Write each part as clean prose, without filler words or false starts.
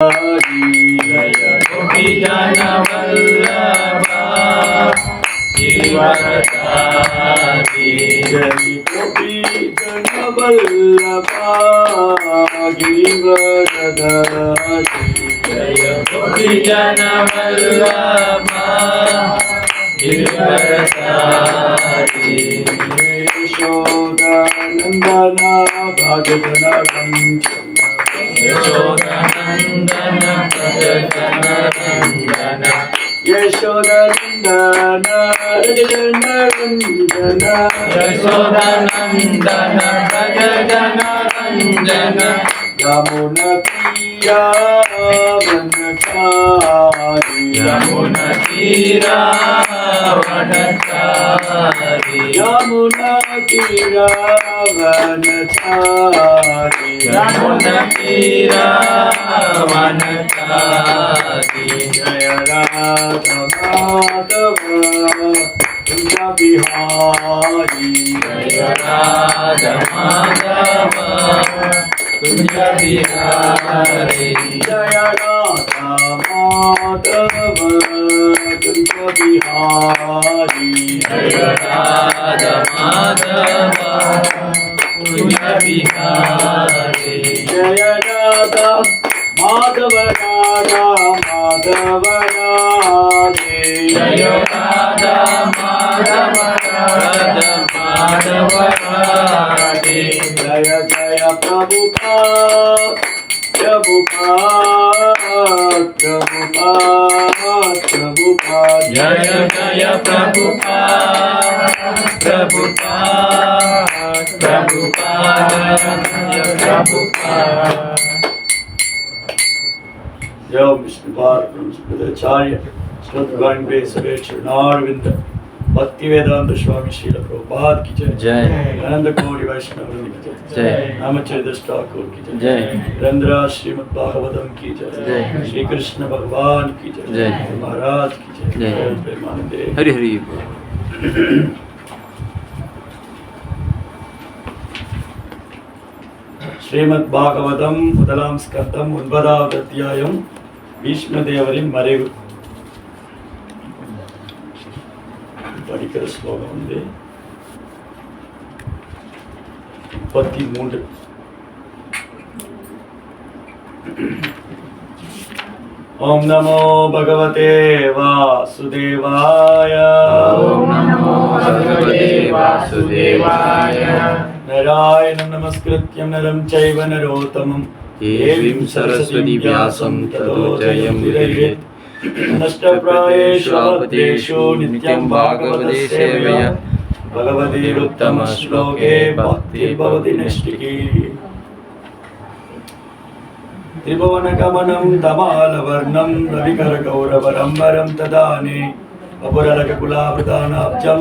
जय गोपीजन वल्लभा गिरिवरधारी जय गोपीजन वल्लभा गिरिवरधारी जय गोपीजन वल्लभा गिरिवरधारी यशोदानंदना भजनरंजन यशोदानंदन भजनरंजन यशोदानंदन भजनरंजन यशोदानंदन भजनरंजन यमुना तीरावनचारी यमुना तीरावनचारी यमुना तीरावनचारी यमुना तीरावनचारी जय राधा माधव कुंज बिहारी जय राधा माधव कुंज बिहारी जय राधा माधव कुंज बिहारी जय राधा माधव कुंज बिहारी जय राधा माधव राधा माधव राधे जय राधा माधव राधा माधव राधे जय जय प्रभुपाद प्रभुपाद प्रभुपाद प्रभुपाद जय जय प्रभुपाद प्रभुपाद प्रभुपाद जय प्रभुपाद जय विष्णुपाद ब्रह्मचार्य श्रद्धान पे सवे चरणारविंद भक्ति वेदांत स्वामी श्रील प्रभुपाद की जय आनंद कोटि वैष्णव की जय रामचरित्र ठाकुर की जय रंद्रा श्रीमद् भागवतम की जय श्री कृष्ण भगवान की जय महाराज की जय प्रेमानंदे हरि हरि श्रीमद् भागवतम முதலாம் ஸ்கந்தம் 9வது அத்தியாயம் பீஷ்மதேவரின் மறைவு. படிக்கிற ஸ்லோகம் வந்து 33. ओम नमो भगवते वासुदेवाय ओम नमो भगवते वासुदेवाय नारायणं नमस्कृत्यं नरं चैव नरोत्तमं देवीं सरस्वती व्यासं ततो जयमुदीरयेत् नष्टप्रायेषु भद्रेषु नित्यं भागवते सेवया भगवतीरुत्तमश्लोके भक्तिर्भवति नैष्टिकी त्रिभुवनगमनं तमालवर्णं रविकरगौरवरम्बरं तदाने वपुरलककुलावृतानाब्जं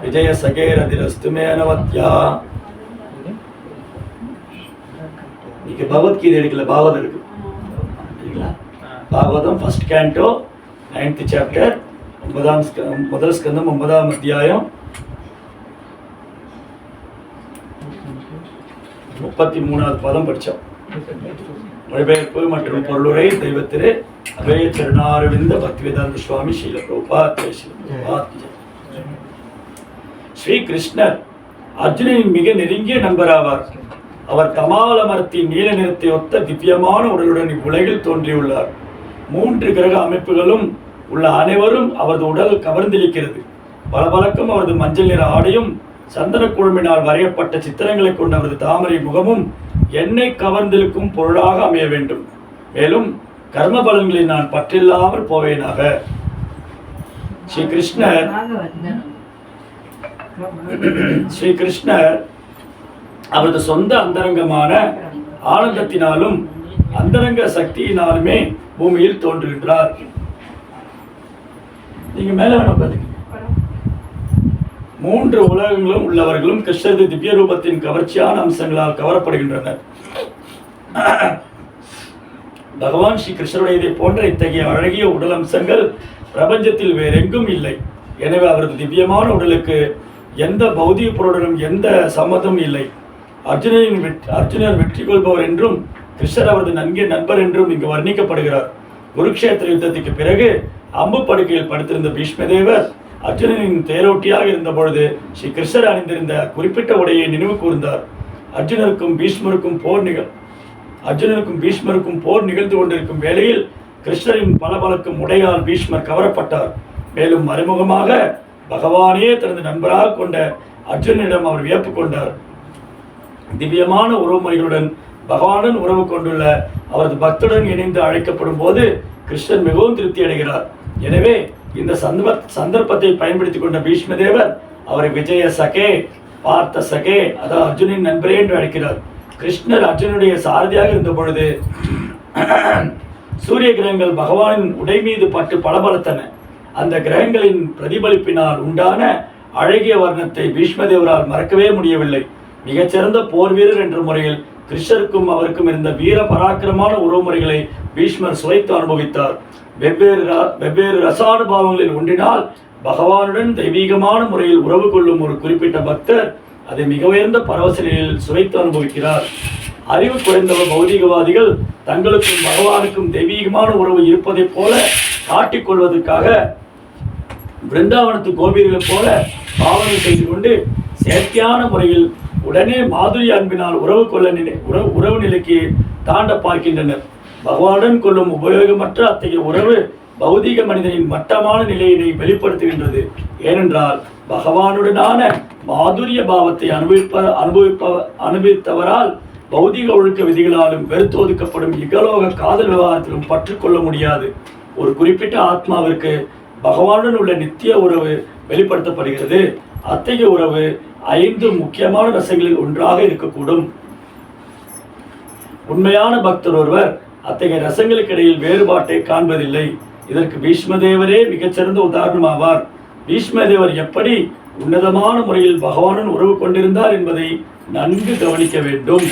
विजयसखेरतिरस्तु मे अनवत्या. இன்னைக்கு பகவத்கீதை எடுக்கல, பாகவதம் இருக்கு. Bhagavatam first canto 9th chapter முதல் ஸ்கந்தம் 9ஆம் அத்தியாயம் 33வது பதம் படித்தோம். மொழிபெயர்ப்பு மற்றும் பொருளுரை தெய்வத்திரு அபய சரணாரவிந்த பக்திவேதாந்த சுவாமி ஸ்ரீல பிரபுபாத் ஸ்ரீ கிருஷ்ணர் அர்ஜுனனின் மிக நெருங்கிய நண்பராவார். அவர் கமால மரத்தின் நீல நிறத்தை ஒத்த திவ்யமான உடலுடன் இவ்வுலகில் தோன்றியுள்ளார். 3 கிரக அமைப்புகளும் உள்ள அனைவரும் அவரது உடல் கவர்ந்திருக்கிறது. பளபளக்கும் அவரது மஞ்சள் நிற ஆடையும் சந்தன குழுமினால் வரையப்பட்ட சித்திரங்களை கொண்ட அவரது தாமரை முகமும் என்னை கவர்ந்திருக்கும் பொருளாக அமைய வேண்டும். மேலும் கர்ம பலன்களை நான் பற்றில்லாமல் போவேனாக. ஸ்ரீ கிருஷ்ணர் அவரது சொந்த அந்தரங்கமான ஆனந்தத்தினாலும் அந்தரங்க சக்தியினாலுமே பூமியில் தோன்றுகின்றார். நீங்க மேல வேணும் பாருங்க. 3 உலகங்களும் உள்ளவர்களும் கிருஷ்ணரது திவ்ய ரூபத்தின் கவர்ச்சியான அம்சங்களால் கவரப்படுகின்றனர். பகவான் ஸ்ரீ கிருஷ்ணருடைய போன்ற இத்தகைய அழகிய உடல் அம்சங்கள் பிரபஞ்சத்தில் வேறெங்கும் இல்லை. எனவே அவரது திவ்யமான உடலுக்கு எந்த பௌதிக பொருளுடனும் எந்த சம்மதமும் இல்லை. அர்ஜுனர் வெற்றி கொள்பவர் என்றும் கிருஷ்ணர் அவரது நண்பர் என்றும் இங்கு வர்ணிக்கப்படுகிறார். குருக்ஷேத்திர யுத்தத்துக்கு பிறகு அம்பு படுக்கையில் படுத்திருந்த பீஷ்மதேவர் அர்ஜுனனின் தேரோட்டியாக இருந்த பொழுது ஸ்ரீ கிருஷ்ணர் அணிந்திருந்த குறிப்பிட்ட உடையை நினைவு கூர்ந்தார். அர்ஜுனனுக்கும் பீஷ்மருக்கும் போர் நிகழ்ந்து கொண்டிருக்கும் வேளையில் கிருஷ்ணரின் பளபளக்கும் உடையால் பீஷ்மர் கவரப்பட்டார். மேலும் மறைமுகமாக பகவானே தனது நண்பராக கொண்ட அர்ஜுனனிடம் அவர் வியப்பு கொண்டார். திவ்யமான உறவுமுறைகளுடன் பகவானுடன் உறவு கொண்டுள்ள அவரது பக்தருடன் இணைந்து அழைக்கப்படும் போது கிருஷ்ணன் மிகவும் திருப்தி அடைகிறார். எனவே இந்த சந்தர்ப்பத்தை பயன்படுத்தி கொண்ட பீஷ்மதேவர் அவரை விஜய சகே, பார்த்த சகே, அதாவது அர்ஜுனின் நண்பரே என்று அழைக்கிறார். கிருஷ்ணர் அர்ஜுனுடைய சாரதியாக இருந்த பொழுது சூரிய கிரகங்கள் பகவானின் உடை மீது பட்டு பளபளத்தன. அந்த கிரகங்களின் பிரதிபலிப்பினால் உண்டான அழகிய வர்ணத்தை பீஷ்மதேவரால் மறக்கவே முடியவில்லை. மிகச்சிறந்த போர் வீரர் என்ற முறையில் கிருஷ்ணருக்கும் அவருக்கும் இருந்த வீர பராக்கிரமான உறவுமுறைகளை பீஷ்மர் சுவைத்து அனுபவித்தார். வெவ்வேறு ரசானுபாவங்களில் ஒன்றினால் பகவானுடன் தெய்வீகமான முறையில் உறவு கொள்ளும் ஒரு குறிப்பிட்ட பக்தர் அதை மிக உயர்ந்த பரவச நிலையில் சுவைத்து அனுபவிக்கிறார். அறிவு குறைந்த பௌதிகவாதிகள் தங்களுக்கும் பகவானுக்கும் தெய்வீகமான உறவு இருப்பதைப் போல காட்டிக்கொள்வதற்காக பிருந்தாவனத்து கோபிகளைப் போல பாவனை செய்து கொண்டு செயற்கையான முறையில் உடனே மாதுரி அன்பினால் உறவு நிலைக்கு தாண்ட பார்க்கின்றனர். பகவானுடன் கொள்ளும் உபயோகமற்ற அத்தகைய உறவு பௌதிக மனிதனின் மட்டமான நிலையினை வெளிப்படுத்துகின்றது. ஏனென்றால் பகவானுடனான மாதுரிய பாவத்தை அனுபவித்தவரால் பௌதிக ஒழுக்க விதிகளாலும் வெறுத்து ஒதுக்கப்படும் இகலோக காதல் விவகாரத்திலும் பற்றுக்கொள்ள முடியாது. ஒரு குறிப்பிட்ட ஆத்மாவிற்கு பகவானுடன் உள்ள நித்திய உறவு வெளிப்படுத்தப்படுகிறது. அத்தகைய உறவு 5 முக்கியமான ரசங்களில் ஒன்றாக இருக்கக்கூடும். உண்மையான பக்தர் ஒருவர் அத்தகைய ரசங்களுக்கு இடையில் வேறுபாட்டை காண்பதில்லை. இதற்கு பீஷ்மதேவரே மிகச்சிறந்த உதாரணமாவார். பீஷ்மதேவர் எப்படி உன்னதமான முறையில் பகவானுடன் உறவு கொண்டிருந்தார் என்பதை நன்கு கவனிக்க வேண்டும்.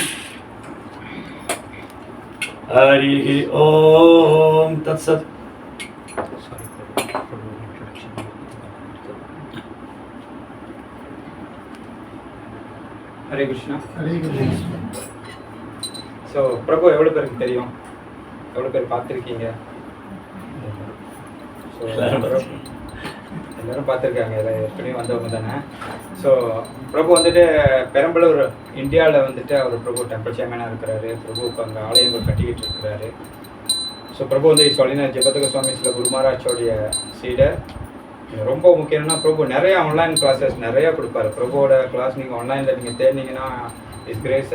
ஹரி ஓம் தத்சத். ஹரே கிருஷ்ணா. ஸோ பிரபு எவ்வளோ பேருக்கு தெரியும்? எவ்வளோ பேர் பார்த்துருக்கீங்க? ஸோ எல்லாரும் பார்த்துருக்காங்க, எல்லாம் ஏற்கனவே வந்தவங்க தானே. ஸோ பிரபு வந்துட்டு பெரம்பலூர் இந்தியாவில் வந்துட்டு அவர் பிரபு டெம்பிள் சேர்மனாக இருக்கிறாரு. பிரபு இப்போ அங்கே ஆலயங்கள் கட்டிக்கிட்டு இருக்கிறாரு. ஸோ பிரபு வந்து சொல்லின ஜெபதக சுவாமிஸில் குரு மகாராஜோடைய சீடர். ரொம்ப முக்கியம்னா பிரபு நிறைய ஆன்லைன் கிளாஸஸ் நிறையா கொடுப்பாரு. பிரபுவோட கிளாஸ் நீங்கள் ஆன்லைனில் நீங்கள் தேடினீங்கன்னா இஸ் கிரேஸ்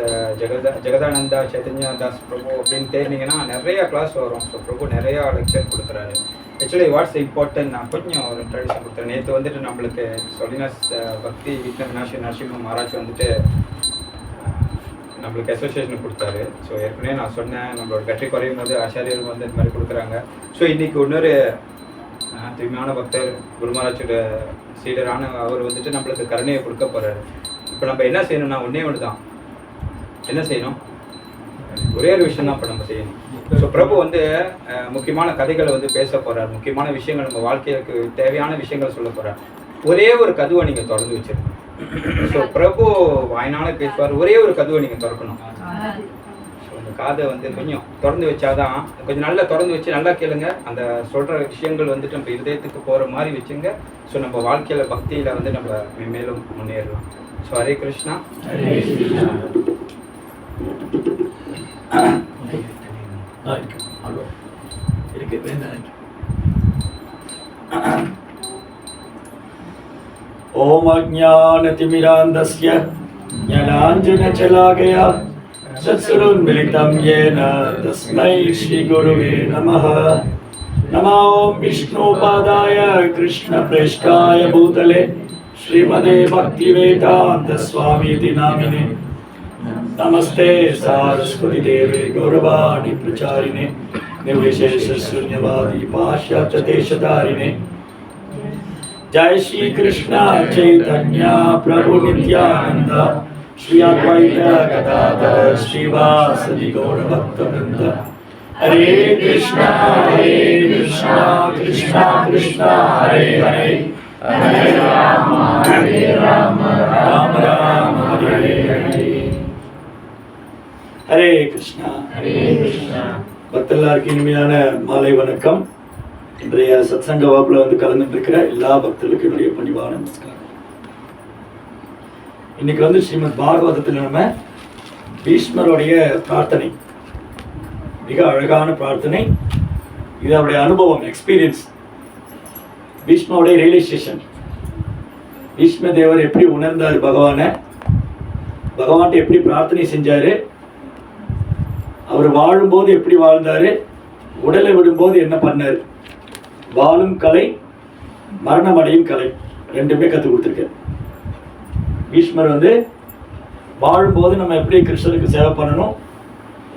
ஜெகதானந்தா சைதன்யா தாஸ் பிரபு அப்படின்னு தேடினீங்கன்னா நிறையா கிளாஸ் வரும். ஸோ பிரபு நிறையா லெக்சர் கொடுக்குறாரு. ஆக்சுவலி வாட்ஸ் இம்பார்ட்டன்ட் நான் கொஞ்சம் ஒரு ட்ரெடிஷன் கொடுத்தேன். நேற்று வந்துட்டு நம்மளுக்கு சொல்லினஸ் பக்தி விக்ன மீனாட்சி நரசிம்ம மகாராஜ் வந்துட்டு நம்மளுக்கு அசோசியேஷன் கொடுத்தாரு. ஸோ ஏற்கனவே நான் சொன்னேன், நம்மளோட வெற்றி குறையும் போது ஆச்சாரியர்கள் வந்து இந்த மாதிரி கொடுக்குறாங்க. ஸோ இன்றைக்கி இன்னொரு தூய்மையான பக்தர் குரு மகாராஜோட சீடரான அவர் வந்துட்டு நம்மளுக்கு கருணையை கொடுக்க போகிறாரு. இப்போ நம்ம என்ன செய்யணும்னா ஒன்றே ஒன்று தான். என்ன செய்யணும்? ஒரே ஒரு விஷயம் தான் இப்போ நம்ம செய்யணும். ஸோ பிரபு வந்து முக்கியமான கதைகளை வந்து பேச போகிறார். முக்கியமான விஷயங்கள், நம்ம வாழ்க்கைக்கு தேவையான விஷயங்களை சொல்ல போகிறார். ஒரே ஒரு கதுவை நீங்கள் திறந்து வச்சிருக்கணும். ஸோ பிரபு வாய்னால பேசுவார். ஒரே ஒரு கதுவை நீங்கள் திறக்கணும். ஸோ அந்த காதை வந்து கொஞ்சம் திறந்து வச்சாதான், கொஞ்சம் நல்லா திறந்து வச்சு நல்லா கேளுங்க. அந்த சொல்கிற விஷயங்கள் வந்துட்டு நம்ம இருதயத்துக்கு போகிற மாதிரி வச்சுங்க. ஸோ நம்ம வாழ்க்கையில் பக்தியில் வந்து நம்ம மேலும் முன்னேறலாம். ஸோ ஹரே கிருஷ்ணா. ओम अज्ञानतिमिरान्धस्य ज्ञानाञ्जनशलाकया चक्षुरुन्मिलितं येन तस्मै श्रीगुरुवे नमः. नमो विष्णुपादाय कृष्णप्रेष्ठाय भूतले श्रीमदे भक्तिवेदान्तस्वामीति नामिने. नमस्ते सारस्वती देवे गौरवाणी प्रचारिणे निर्विशेष शून्यवादी पाश्चात्यदेशधारिणे. जय श्री कृष्ण चैतन्य प्रभु नित्यानंद श्री अद्वैत गदाधर श्रीवासदि गौर भक्तवृंद. हरे कृष्णा कृष्णा कृष्णा हरे हरे, हरे राम राम राम हरे हरे. हरे कृष्णा हरे பக்தர்களுக்கு இனிமையான மாலை வணக்கம். இன்றைய சத்சங்க வகுப்புல வந்து கலந்துட்டு இருக்கிற எல்லா பக்தர்களுக்கும் என்னுடைய பணிவான நமஸ்காரம். இன்னைக்கு வந்து ஸ்ரீமத் பாகவதத்தில் நம்ம பீஷ்மருடைய பிரார்த்தனை, மிக அழகான பிரார்த்தனை. இது அவருடைய அனுபவம், எக்ஸ்பீரியன்ஸ். பீஷ்மருடைய ரியலைசேஷன். பீஷ்ம தேவர் எப்படி உணர்ந்தார் பகவானை, பகவான்கிட்ட எப்படி பிரார்த்தனை செஞ்சாரு, அவர் வாழும்போது எப்படி வாழ்ந்தாரு, உடலை விடும்போது என்ன பண்ணார், வாழும் கலை மரணம் அடையும் கலை ரெண்டுமே கற்றுக் கொடுத்துருக்கார். பீஷ்மர் வந்து வாழும்போது நம்ம எப்படி கிருஷ்ணருக்கு சேவை பண்ணணும்,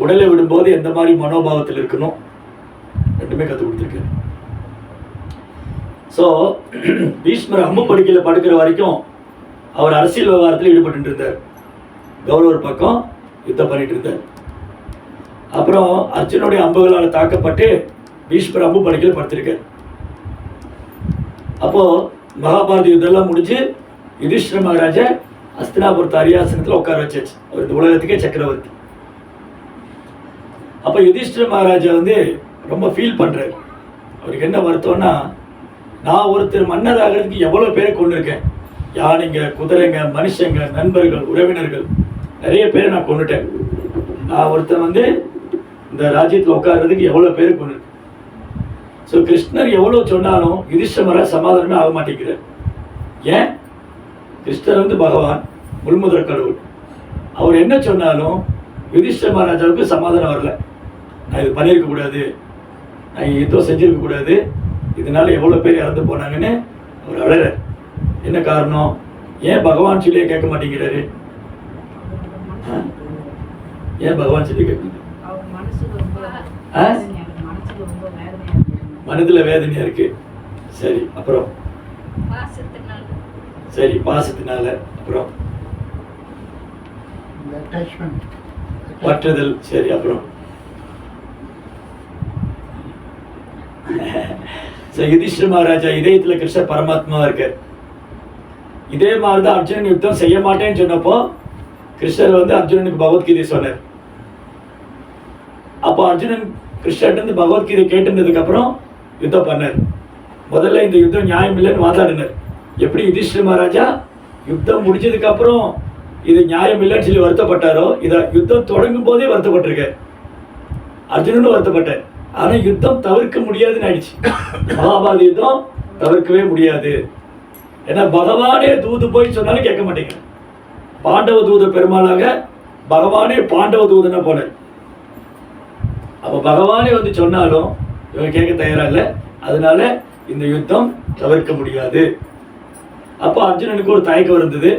உடலை விடும்போது எந்த மாதிரி மனோபாவத்தில் இருக்கணும், ரெண்டுமே கற்றுக் கொடுத்துருக்காரு. ஸோ பீஷ்மர் அம்பு படுக்கையில் படுக்கிற வரைக்கும் அவர் அரசியல் விவகாரத்தில் ஈடுபட்டு இருந்தார். கௌரவர் பக்கம் யுத்தம் பண்ணிட்டு இருந்தார். அப்புறம் அர்ஜுனுடைய அம்புகளால் தாக்கப்பட்டு பீஷ்மர் அம்பு படுக்கையில் படுத்திருக்கார். அப்போ மகாபாரத யுத்தம்லாம் முடிஞ்சு யுதிஷ்டிர மகாராஜா அஸ்தினாபுரத்து அரியாசனத்தில் உட்கார வச்சாச்சு. அவர் இந்த உலகத்துக்கே சக்கரவர்த்தி. அப்போ யுதிஷ்டிர மகாராஜா வந்து ரொம்ப ஃபீல் பண்ணுறாரு. அவருக்கு என்ன வருத்தம்னா, நான் ஒருத்தர் மன்னர் ஆகிறதுக்கு எவ்வளோ பேரை கொண்டிருக்கேன். யானைங்க, குதிரைங்க, மனுஷங்க, நண்பர்கள், உறவினர்கள், நிறைய பேரை நான் கொண்டுட்டேன். நான் ஒருத்தர் வந்து இந்த ராஜ்யத்தில் உட்கார்றதுக்கு எவ்வளோ பேரை கொண்டிருக்கேன். ஸோ கிருஷ்ணர் எவ்வளோ சொன்னாலும் யுதிஷ்டிர மகாராஜ் சமாதானமே ஆக மாட்டேங்கிறார். ஏன்? கிருஷ்ணர் வந்து பகவான், முள்முதற் கடவுள். அவர் என்ன சொன்னாலும் யுதிஷ்டிர மகாராஜாவுக்கு சமாதானம் வரல. நான் இது பண்ணியிருக்க கூடாது, நான் யுத்தம் செஞ்சிருக்க கூடாது, இதனால எவ்வளோ பேர் இறந்து போனாங்கன்னு அவர் அழறார். என்ன காரணம்? ஏன் பகவான் சொல்லியே கேட்க மாட்டேங்கிறாரு? ஏன் பகவான் சொல்லி கேட்க? மனதில் வேதனையா இருக்கு. சரி, அப்புறம் சரி, பாசத்தினால. அப்புறம் பற்றுதல். சரி, அப்புறம் யுதிஷ்டிர மகாராஜா இதயத்தில் கிருஷ்ணர் பரமாத்மாவா இருக்கார். இதே மாதிரிதான் அர்ஜுனன் யுத்தம் செய்ய மாட்டேன்னு சொன்னப்போ கிருஷ்ணர் வந்து அர்ஜுனனுக்கு பகவத்கீதை சொன்னார். அப்போ அர்ஜுனன் கிருஷ்ணர்ட்டு பகவத்கீதை கேட்டுனதுக்கு அப்புறம் யுத்தம் பண்ணார். முதல்ல இந்த யுத்தம் நியாயம் இல்லைன்னு வாதாடினார். எப்படி யுதிஷ்டிர மகாராஜா யுத்தம் முடிஞ்சதுக்கு அப்புறம் இது நியாயம் இல்லைன்னு சொல்லி வருத்தப்பட்டாரோ, இதை யுத்தம் தொடங்கும் போதே வருத்தப்பட்டிருக்கார். அர்ஜுனனும் வருத்தப்பட்டார். ஆனா யுத்தம் தவிர்க்க முடியாதுன்னு ஆயிடுச்சு. மகாபாரத யுத்தம் தவிர்க்கவே முடியாது. ஏன்னா பகவானே தூது போய் சொன்னாலும் கேட்க மாட்டேங்க. பாண்டவ தூத பெருமாளாக பகவானே பாண்டவ தூதனா போனார். அப்ப பகவானே வந்து சொன்னாலும் இவங்க கேட்க தயாரா இல்லை. அதனால இந்த யுத்தம் தவிர்க்க முடியாது. அப்போ அர்ஜுனனுக்கு ஒரு தயக்கம் இருந்தது.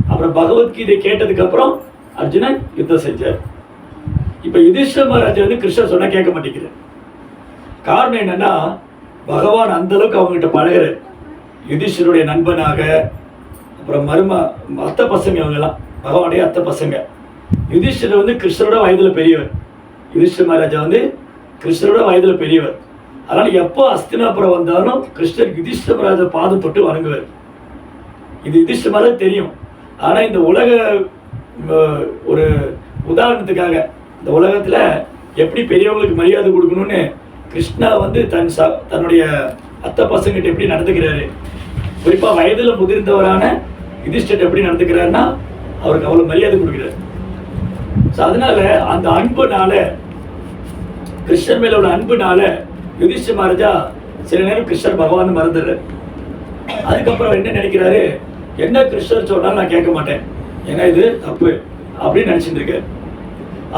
அப்புறம் பகவத்கீதை கேட்டதுக்கு அப்புறம் அர்ஜுனன் யுத்தம் செஞ்சார். இப்ப யுதிஷ்டிர மகாராஜா வந்து கிருஷ்ணர் சொன்னா கேட்க மாட்டேங்கிறார். காரணம் என்னன்னா, பகவான் அந்த அளவுக்கு அவங்ககிட்ட பழகிறார். யுதிஷ்டருடைய நண்பனாக, அப்புறம் அத்தை பசங்க, இவங்கெல்லாம் பகவானுடைய அத்தை பசங்க. யுதிஷ்டர் வந்து கிருஷ்ணரோட வயதுல பெரியவர். யுதிஷ்டிர மகாராஜா வந்து கிருஷ்ணரோட வயதுல பெரியவர். அதனால எப்போ அஸ்தினாபுரம் வந்தாலும் கிருஷ்ணர் யுதிஷ்டிர மகாராஜா பாதம் தொட்டு வணங்குவார். இது யுதிஷ்டிர மகாராஜா தெரியும். ஆனா இந்த உலக ஒரு உதாரணத்துக்காக, இந்த உலகத்துல எப்படி பெரியவங்களுக்கு மரியாதை கொடுக்கணும்னு கிருஷ்ணா வந்து தன்னுடைய அத்தை பசங்கிட்ட எப்படி நடந்துக்கிறாரு, குறிப்பா வயதுல முதிர்ந்தவரான யுதிஷ்டர் எப்படி நடந்துக்கிறாருன்னா அவருக்கு அவ்வளவு மரியாதை கொடுக்கிறார். அதனால அந்த அன்புனால, கிருஷ்ணர் மேல உள்ள அன்புனால யுதிஷ்டிர மகாராஜா சில நேரம் கிருஷ்ணர் பகவான் மறந்துடுறாரு. அதுக்கப்புறம் என்ன நினைக்கிறாரு, என்ன கிருஷ்ணர் சொன்னாலும் நான் கேட்க மாட்டேன், ஏன்னா இது தப்பு அப்படின்னு நினைச்சிட்டு இருக்காரு.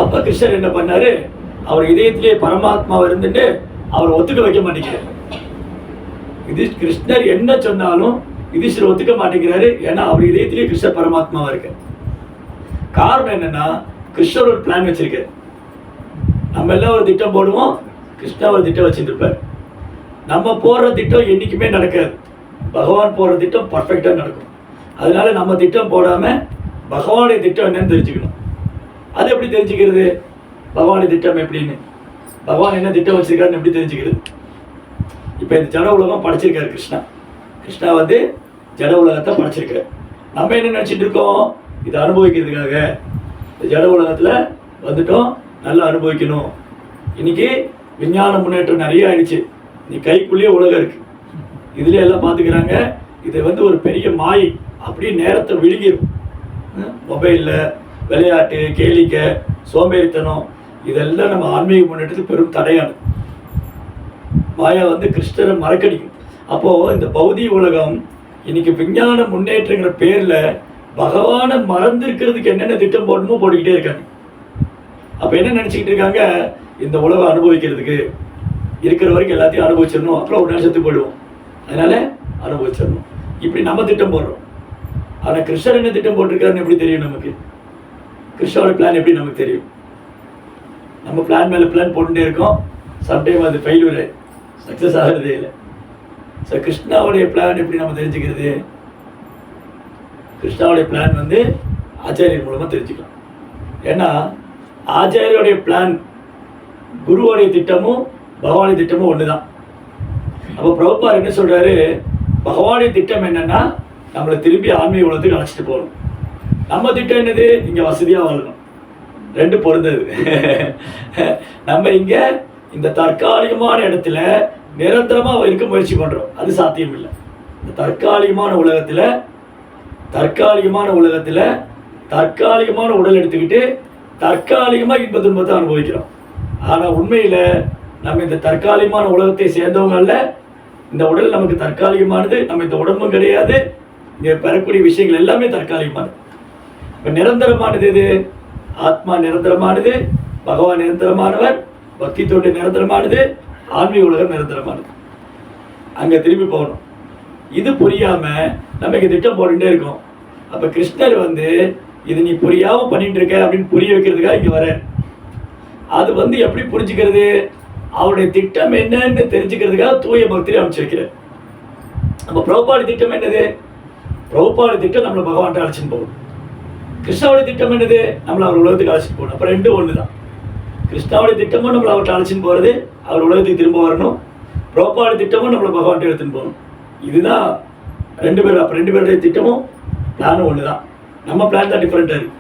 அப்ப கிருஷ்ணர் என்ன பண்ணாரு, அவர் இதயத்திலேயே பரமாத்மாவை இருந்துட்டு அவர் ஒத்துக்க வைக்க மாட்டேங்கிறார். இது கிருஷ்ணர் என்ன சொன்னாலும் யுதிஷ்டர் ஒத்துக்க மாட்டேங்கிறாரு. ஏன்னா அவர் இதயத்திலேயே கிருஷ்ணர் பரமாத்மாவா இருக்க. காரணம் என்னன்னா, கிருஷ்ணர் ஒரு பிளான் வச்சிருக்காரு. நம்ம எல்லாம் ஒரு திட்டம் போடுவோம், கிருஷ்ணா ஒரு திட்டம் வச்சுட்டு இருப்பார். நம்ம போடுற திட்டம் என்னைக்குமே நடக்காது. பகவான் போடுற திட்டம் பர்ஃபெக்டா நடக்கும். அதனால நம்ம திட்டம் போடாம பகவானுடைய திட்டம் என்னன்னு தெரிஞ்சுக்கணும். அது எப்படி தெரிஞ்சுக்கிறது? பகவானுடைய திட்டம் எப்படின்னு, பகவான் என்ன திட்டம் வச்சிருக்காருன்னு எப்படி தெரிஞ்சுக்கிறது? இப்போ இந்த ஜட உலகம் படைச்சிருக்காரு கிருஷ்ணா. கிருஷ்ணா வந்து ஜட உலகத்தை படைச்சிருக்காரு. நம்ம என்ன நினச்சிட்டு இருக்கோம், இதை அனுபவிக்கிறதுக்காக இந்த ஜட உலகத்தில் வந்துட்டோம், நல்லா அனுபவிக்கணும், இன்னைக்கு விஞ்ஞான முன்னேற்றம் நிறைய ஆயிடுச்சு. நீ கைக்குள்ளேயே உலகம் இருக்கு, இதுல எல்லாம் பார்த்துக்கிறாங்க. இது வந்து ஒரு பெரிய மாயை, அப்படியே நேரத்தை விழுங்கிடும். மொபைலில் விளையாட்டு, கேளிக்கை, சோம்பேறித்தனம், இதெல்லாம் நம்ம ஆன்மீக முன்னேற்றத்துக்கு பெரும் தடையானது. மாயா வந்து கிருஷ்ணரை மறக்கடிக்கும். அப்போது இந்த பௌதிக உலகம் இன்னைக்கு விஞ்ஞான முன்னேற்றங்கிற பேரில் பகவானை மறந்துருக்கிறதுக்கு என்னென்ன திட்டம் போடணுமோ போட்டுக்கிட்டே இருக்காங்க. அப்போ என்ன நினச்சிக்கிட்டு இருக்காங்க, இந்த உலகம் அனுபவிக்கிறதுக்கு இருக்கிற வரைக்கும் எல்லாத்தையும் அனுபவிச்சிடணும், அப்புறம் ஒரு நேரம் செத்து போயிடுவோம், அதனால் அனுபவிச்சிடணும், இப்படி நம்ம திட்டம் போடுறோம். ஆனால் கிருஷ்ணர் என்ன திட்டம் போட்டிருக்காருன்னு எப்படி தெரியும் நமக்கு? கிருஷ்ணரோட பிளான் எப்படி நமக்கு தெரியும்? நம்ம பிளான் மேலே பிளான் போட்டுகிட்டே இருக்கோம், சம்டைம் அது ஃபெயில்யூர், சக்ஸஸ் ஆகிறதே இல்லை. ஸோ கிருஷ்ணாவுடைய பிளான் எப்படி நம்ம தெரிஞ்சுக்கிறது? கிருஷ்ணாவுடைய பிளான் வந்து ஆச்சாரியர் மூலமாக தெரிஞ்சுக்கலாம். ஏன்னா ஆச்சாரியோடைய பிளான், குருவோடைய திட்டமும் பகவானுடைய திட்டமும் ஒன்று தான். அப்போ பிரபுபார் என்ன சொல்கிறாரு, பகவானுடைய திட்டம் என்னென்னா நம்மளை திரும்பி ஆன்மீக உலகத்துக்கு அழைச்சிட்டு போகணும். நம்ம திட்டம் என்னது, இங்கே வசதியாக வாழணும். ரெண்டு பொருந்தது. நம்ம இங்கே இந்த தற்காலிகமான இடத்துல நிரந்தரமாக இருக்க முயற்சி பண்ணுறோம், அது சாத்தியம் இல்லை. இந்த தற்காலிகமான உலகத்தில் தற்காலிகமான உடல் எடுத்துக்கிட்டு தற்காலிகமாக இன்ப துன்பத்தை அனுபவிக்கிறோம். ஆனால் உண்மையில் நம்ம இந்த தற்காலிகமான உலகத்தை சேர்ந்தவங்க அல்ல. இந்த உடல் நமக்கு தற்காலிகமானது, நம்ம இந்த உடம்பும் கிடையாது, இங்கே பெறக்கூடிய விஷயங்கள் எல்லாமே தற்காலிகமானது. இப்போ நிரந்தரமானது எது? ஆத்மா நிரந்தரமானது, பகவான் நிரந்தரமானவர், பக்தி தொண்டு நிரந்தரமானது, ஆன்மீக உலகம் நிரந்தரமானது. அங்கே திரும்பி போகணும். இது புரியாமல் நம்ம இங்கே திட்டம் போட்டுகிட்டே இருக்கோம். அப்போ கிருஷ்ணர் வந்து இது நீ புரியாமல் பண்ணிட்டு இருக்க அப்படின்னு புரிய வைக்கிறதுக்காக இங்கே வர. அது வந்து எப்படி புரிஞ்சுக்கிறது? அவருடைய திட்டம் என்னன்னு தெரிஞ்சுக்கிறதுக்காக தூய பக்தியை அமைச்சு வைக்கிறார். நம்ம பிரபுபாடி திட்டம் என்னது? பிரபுபாடி திட்டம் நம்மளை பகவான்கிட்ட அழைச்சின்னு போகணும். கிருஷ்ணாவுடைய திட்டம் என்னது? நம்மளை அவர் உலகத்துக்கு அழைச்சிட்டு போகணும். அப்போ ரெண்டும் ஒன்று தான். கிருஷ்ணாவுடைய திட்டமும் நம்மளை அவர்கிட்ட அழைச்சின்னு போகிறது, அவர் உலகத்துக்கு திரும்ப வரணும். பிரபுபாடி திட்டமும் நம்மளை பகவான்கிட்ட எடுத்துன்னு போகணும். இதுதான் ரெண்டு பேருடைய திட்டமும் பிளானும் ஒன்று தான். நம்ம பிளான் தான் டிஃப்ரெண்ட்டாக இருக்குது.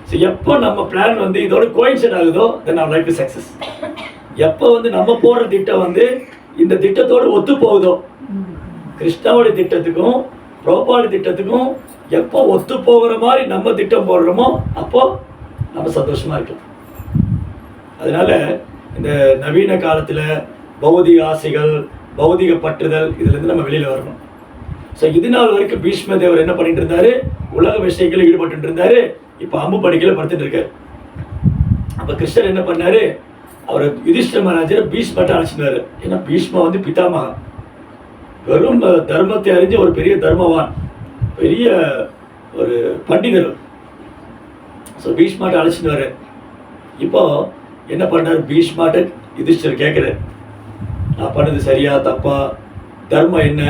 ஸோ எப்போ நம்ம பிளான் வந்து இதோட கோயின்சைட் ஆகுதோ தென் அவர் லைஃப் இஸ் சக்ஸஸ். எப்போ வந்து நம்ம போடுற திட்டம் வந்து இந்த திட்டத்தோடு ஒத்து போகுதோ, கிருஷ்ணாவுடைய திட்டத்துக்கும் பிரபுபாடி திட்டத்துக்கும் எப்போ ஒத்து போகிற மாதிரி நம்ம திட்டம் போடுறோமோ அப்போ நம்ம சந்தோஷமாக இருக்கலாம். அதனால இந்த நவீன காலத்தில் பௌதிக ஆசைகள், பௌதிக பற்றுதல், இதுலேருந்து நம்ம வெளியில் வரணும். ஸோ இது நாள் வரைக்கும் பீஷ்ம தேவர் என்ன பண்ணிட்டு இருந்தாரு? உலக விஷயங்களில் ஈடுபட்டு இருந்தாரு. இப்போ அம்பு படுக்கையில் படுத்துட்டு இருக்காரு. அப்போ கிருஷ்ணர் என்ன பண்ணாரு? அவர் யுதிஷ்டிர மகாராஜரை பீஷ்மட்ட அழைச்சினாரு. ஏன்னா பீஷ்மா வந்து பிதாமகா, வெறும் தர்மத்தை அறிஞ்ச ஒரு பெரிய தர்மவான், பெரிய ஒரு பண்டிதர். ஸோ பீஷ்மாட்ட அழைச்சிட்டு வர. இப்போ என்ன பண்ணார்? பீஷ்மாட்ட யுதிஷ்டர் கேட்குறாரு, நான் பண்ணது சரியா தப்பா, தர்மம் என்ன,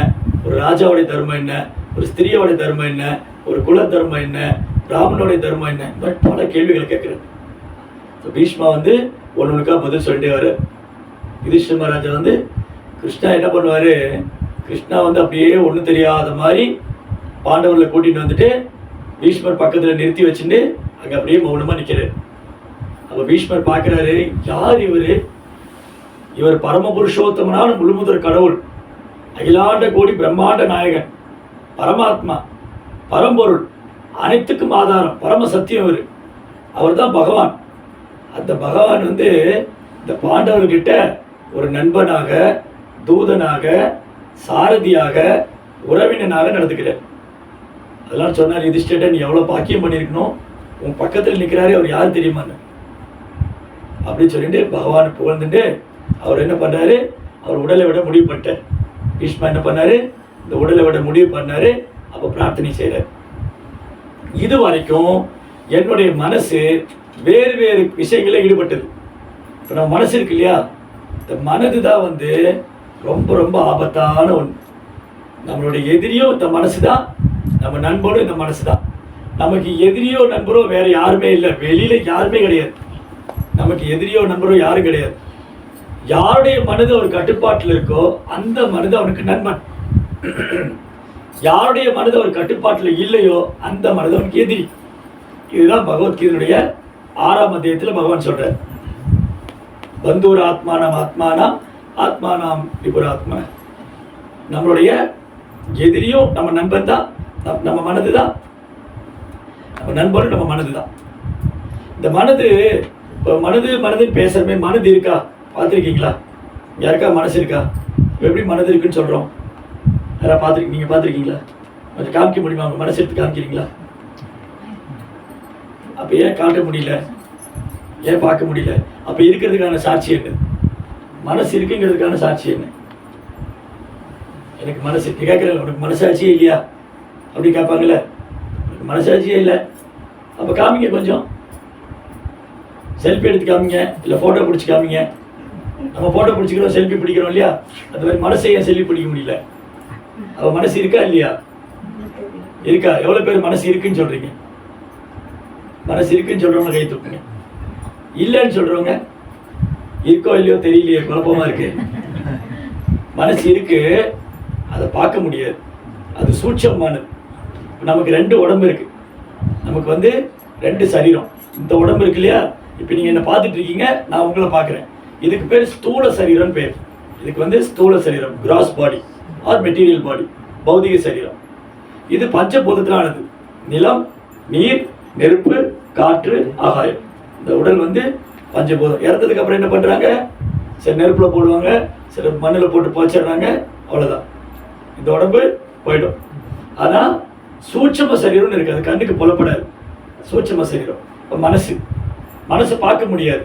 ஒரு ராஜாவுடைய தர்மம் என்ன, ஒரு ஸ்திரியோடைய தர்மம் என்ன, ஒரு குல தர்மம் என்ன, பிராமணனுடைய தர்மம் என்ன, இந்த மாதிரி பல கேள்விகளை கேட்குறாரு. ஸோ பீஷ்மா வந்து ஒன்றுக்கா பதில் சொல்லிட்டே வர. யுதிஷ்டிர மகாராஜா வந்து கிருஷ்ணா என்ன பண்ணுவார்? கிருஷ்ணா வந்து அப்படியே ஒன்றும் தெரியாத மாதிரி பாண்டவர்களை கூட்டிகிட்டு வந்துட்டு பீஷ்மர் பக்கத்தில் நிறுத்தி வச்சுட்டு அங்கே அப்படியே மௌனமாக நிற்கிறார். அப்போ பீஷ்மர் பார்க்குறாரு, யார் இவர்? இவர் பரமபுருஷோத்தமனான முழுமுதற் கடவுள், அகிலாண்ட கோடி பிரம்மாண்ட நாயகன், பரமாத்மா, பரம்பொருள், அனைத்துக்கும் ஆதாரம், பரம சத்தியம். அவர் தான் பகவான். அந்த பகவான் வந்து இந்த பாண்டவர்கிட்ட ஒரு நண்பனாக, தூதனாக, சாரதியாக, உறவினனாக நடந்துக்கிறார். அதெல்லாம் சொன்னார், யுதிஷ்டிரன் நீ எவ்வளோ பாக்கியம் பண்ணியிருக்கணும், உன் பக்கத்தில் நிற்கிறாரே அவர் யார் தெரியுமான்னு அப்படின்னு சொல்லிட்டு பகவானை புகழ்ந்துட்டு அவர் என்ன பண்ணாரு? அவர் உடலை விட முடிவு பண்ணிட்டார். பீஷ்மா என்ன பண்ணாரு? இந்த உடலை விட முடிவு பண்ணாரு. அப்போ பிரார்த்தனை செய்கிறார். இது வரைக்கும் என்னுடைய மனசு வேறு வேறு விஷயங்களில் ஈடுபட்டது. இப்போ நம்ம மனசு இருக்கு இல்லையா, இந்த மனது தான் வந்து ரொம்ப ரொம்ப ஆபத்தான ஒன்று. நம்மளுடைய எதிரியோ இந்த மனசு தான், நம்ம நண்பனும் இந்த மனசு தான். நமக்கு எதிரியோ நண்பரோ வேறு யாருமே இல்லை, வெளியில் யாருமே கிடையாது. நமக்கு எதிரியோ நண்பரோ யாரும் கிடையாது. யாருடைய மனது ஒரு கட்டுப்பாட்டில் இருக்கோ அந்த மனது அவனுக்கு நண்பன். யாருடைய மனது ஒரு கட்டுப்பாட்டில் இல்லையோ அந்த மனது அவனுக்கு எதிரி. இதுதான் பகவத்கீதையுடைய 6ஆம் அத்தியாயத்தில் பகவான் சொல்றார். பந்தூர் ஆத்மானம் ஆத்மானம் ஆத்மானாம் விபுராத்மன. நம்மளுடைய எதிரியும் நம்ம நண்பன் தான், நம்ம மனது தான். நம்ம நண்பரும் நம்ம மனது தான். இந்த மனது இப்போ மனதுன்னு பேசுகிறமே, மனது இருக்கா பார்த்துருக்கீங்களா? யாருக்கா மனசு இருக்கா? எப்படி மனது இருக்குன்னு சொல்கிறோம்? யாராவது நீங்கள் பார்த்துருக்கீங்களா? கொஞ்சம் காமிக்க முடியுமா? அவங்க மனசு எடுத்து காமிக்கிறீங்களா? அப்போ ஏன் காட்ட முடியல? ஏன் பார்க்க முடியல? அப்போ இருக்கிறதுக்கான சாட்சி என்ன? மனசு இருக்குங்கிறதுக்கான சாட்சி என்ன? எனக்கு மனசு கேட்குறேன், உனக்கு மனசாட்சியே இல்லையா அப்படி கேட்பாங்கல்ல. உனக்கு மனசாட்சியே இல்லை, அப்போ காமிங்க, கொஞ்சம் செல்ஃபி எடுத்து காமிங்க, இல்லை ஃபோட்டோ பிடிச்சி காமிங்க. நம்ம ஃபோட்டோ பிடிச்சிக்கிறோம், செல்ஃபி பிடிக்கிறோம் இல்லையா? அது மாதிரி மனசை ஏன் செல்ஃபி பிடிக்க முடியல? அப்போ மனசு இருக்கா இல்லையா? இருக்கா? எவ்வளோ பேர் மனசு இருக்குன்னு சொல்கிறீங்க? மனசு இருக்குன்னு சொல்கிறவங்க கை தூக்குங்க. இல்லைன்னு சொல்கிறவங்க இருக்கோ இல்லையோ தெரியலையே, குழப்பமாக இருக்கு. மனசு இருக்கு, அதை பார்க்க முடியாது, அது சூட்சமானது. நமக்கு 2 உடம்பு இருக்கு, நமக்கு வந்து 2 சரீரம். இந்த உடம்பு இருக்கு இல்லையா? இப்போ நீங்கள் என்ன பார்த்துட்டு இருக்கீங்க, நான் உங்களை பார்க்குறேன். இதுக்கு பேர் ஸ்தூல சரீரம்னு பேர். இதுக்கு வந்து ஸ்தூல சரீரம், கிராஸ் பாடி ஆர் மெட்டீரியல் பாடி, பௌதிக சரீரம். இது பஞ்சபூதத்திலானது. நிலம், நீர், நெருப்பு, காற்று, ஆகாயம். இந்த உடல் வந்து பஞ்சபூதம். இறந்ததுக்கு அப்புறம் என்ன பண்ணுறாங்க? சில நெருப்பில் போடுவாங்க, சில மண்ணில் போட்டு போச்சிடுறாங்க, அவ்வளோதான். இந்த உடம்பு போயிடும். ஆனால் சூட்சம சரீரம்னு இருக்காது, கண்ணுக்கு புலப்படாது. சூட்சம சரீரம். இப்போ மனசை பார்க்க முடியாது,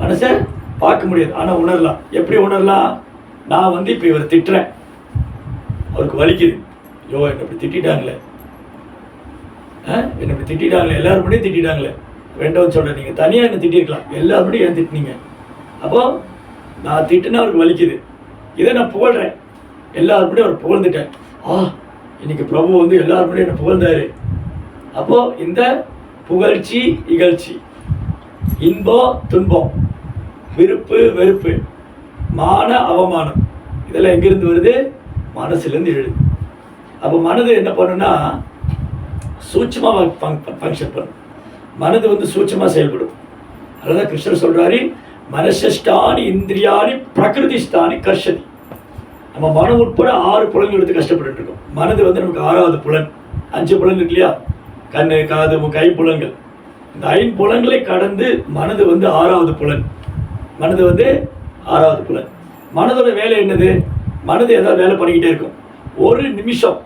மனசை பார்க்க முடியாது. ஆனால் உணரலாம். எப்படி உணரலாம்? நான் வந்து இப்போ இவரை திட்டுறேன், அவருக்கு வலிக்குது. ஐயோ, என்னை இப்படி திட்டாங்களே, என்னை இப்படி திட்டாங்களே, எல்லாரும் முடியும் திட்டாங்களே, வேண்டாம்னு சொல்கிறேன். நீங்கள் தனியாக என்ன திட்டிருக்கலாம், எல்லாரும் முடியும் ஏன் திட்டினீங்க? அப்போது நான் திட்டுனா அவருக்கு வலிக்குது. இதை நான் புகழ்கிறேன், எல்லாரும் முடியும் அவர் புகழ்ந்துட்டேன். இன்னைக்கு பிரபு வந்து எல்லாரும் முடியும் என்னை புகழ்ந்தாரு. அப்போது இந்த புகழ்ச்சி, இகழ்ச்சி, இன்பம், துன்பம், விருப்பு, வெறுப்பு, மான, அவமானம், இதெல்லாம் எங்கேருந்து வருது? மனசுலேருந்து எழுது. அப்போ மனது என்ன பண்ணுன்னா சூட்சமாக ஃபங்க்ஷன் பண்ணும். மனது வந்து சூட்சமாக செயல்படும். அதுதான் கிருஷ்ணர் சொல்கிறாரு, மனசஷ்டானி இந்திரியானி பிரகிருதிஷ்டானி கர்ஷதி. நம்ம மனம் உட்பட 6 புலன்கள் எடுத்து கஷ்டப்பட்டு இருக்கோம். மனது வந்து நமக்கு 6வது புலன். 5 புலன் இருக்கு இல்லையா? கண்ணு, காது, மூக்கு, 5 புலன்கள். இந்த 5 புலன்களை கடந்து மனது வந்து 6வது புலன். மனது வந்து 6வது புலன். மனதோட வேலை என்னது? மனது ஏதாவது வேலை பண்ணிக்கிட்டே இருக்கும். ஒரு நிமிஷம்,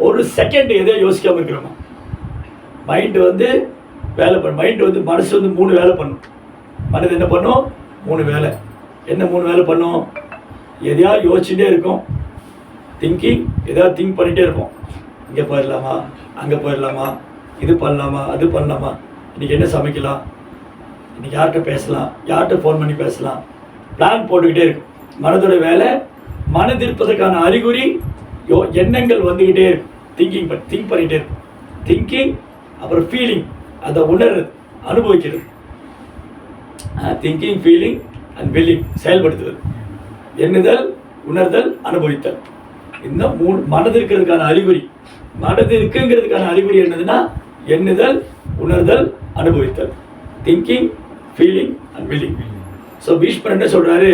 ஒரு செகண்ட் எதையோ யோசிக்காமல் இருக்கிறோமா? மைண்டு வந்து வேலை பண்ணும். மைண்டு வந்து மனசு வந்து 3 வேலை பண்ணும். மனது என்ன பண்ணும்? 3 வேலை. என்ன 3 வேலை பண்ணும்? எதையாவது யோசிச்சுட்டே இருக்கும், திங்கிங். எதாவது திங்க் பண்ணிகிட்டே இருப்போம். இங்கே போயிடலாமா, அங்கே போயிடலாமா, இது பண்ணலாமா, அது பண்ணலாமா, இன்றைக்கி என்ன சமைக்கலாம், இன்றைக்கி யார்கிட்ட பேசலாம், யார்கிட்ட ஃபோன் பண்ணி பேசலாம், பிளான் போட்டுக்கிட்டே இருக்கும். மனதோட வேலை மனது இருப்பதற்கான அறிகுறி எண்ணங்கள் வந்துக்கிட்டே இருக்கும். திங்க் பண்ணிகிட்டே இருக்கும். திங்கிங், அப்புறம் ஃபீலிங், அதை உணர்றது, அனுபவிக்கிறது. திங்கிங், ஃபீலிங் அண்ட் வில்லிங், செயல்படுத்துவது. எண்ணுதல், உணர்தல், அனுபவித்தல். இந்த 3 மனது இருக்கிறதுக்கான அறிகுறி. மனது இருக்குங்கிறதுக்கான அறிகுறி என்னதுன்னா எண்ணுதல், உணர்தல், அனுபவித்தல். Thinking, feeling and willing. So பீஷ்மர் என்ன சொல்கிறாரு?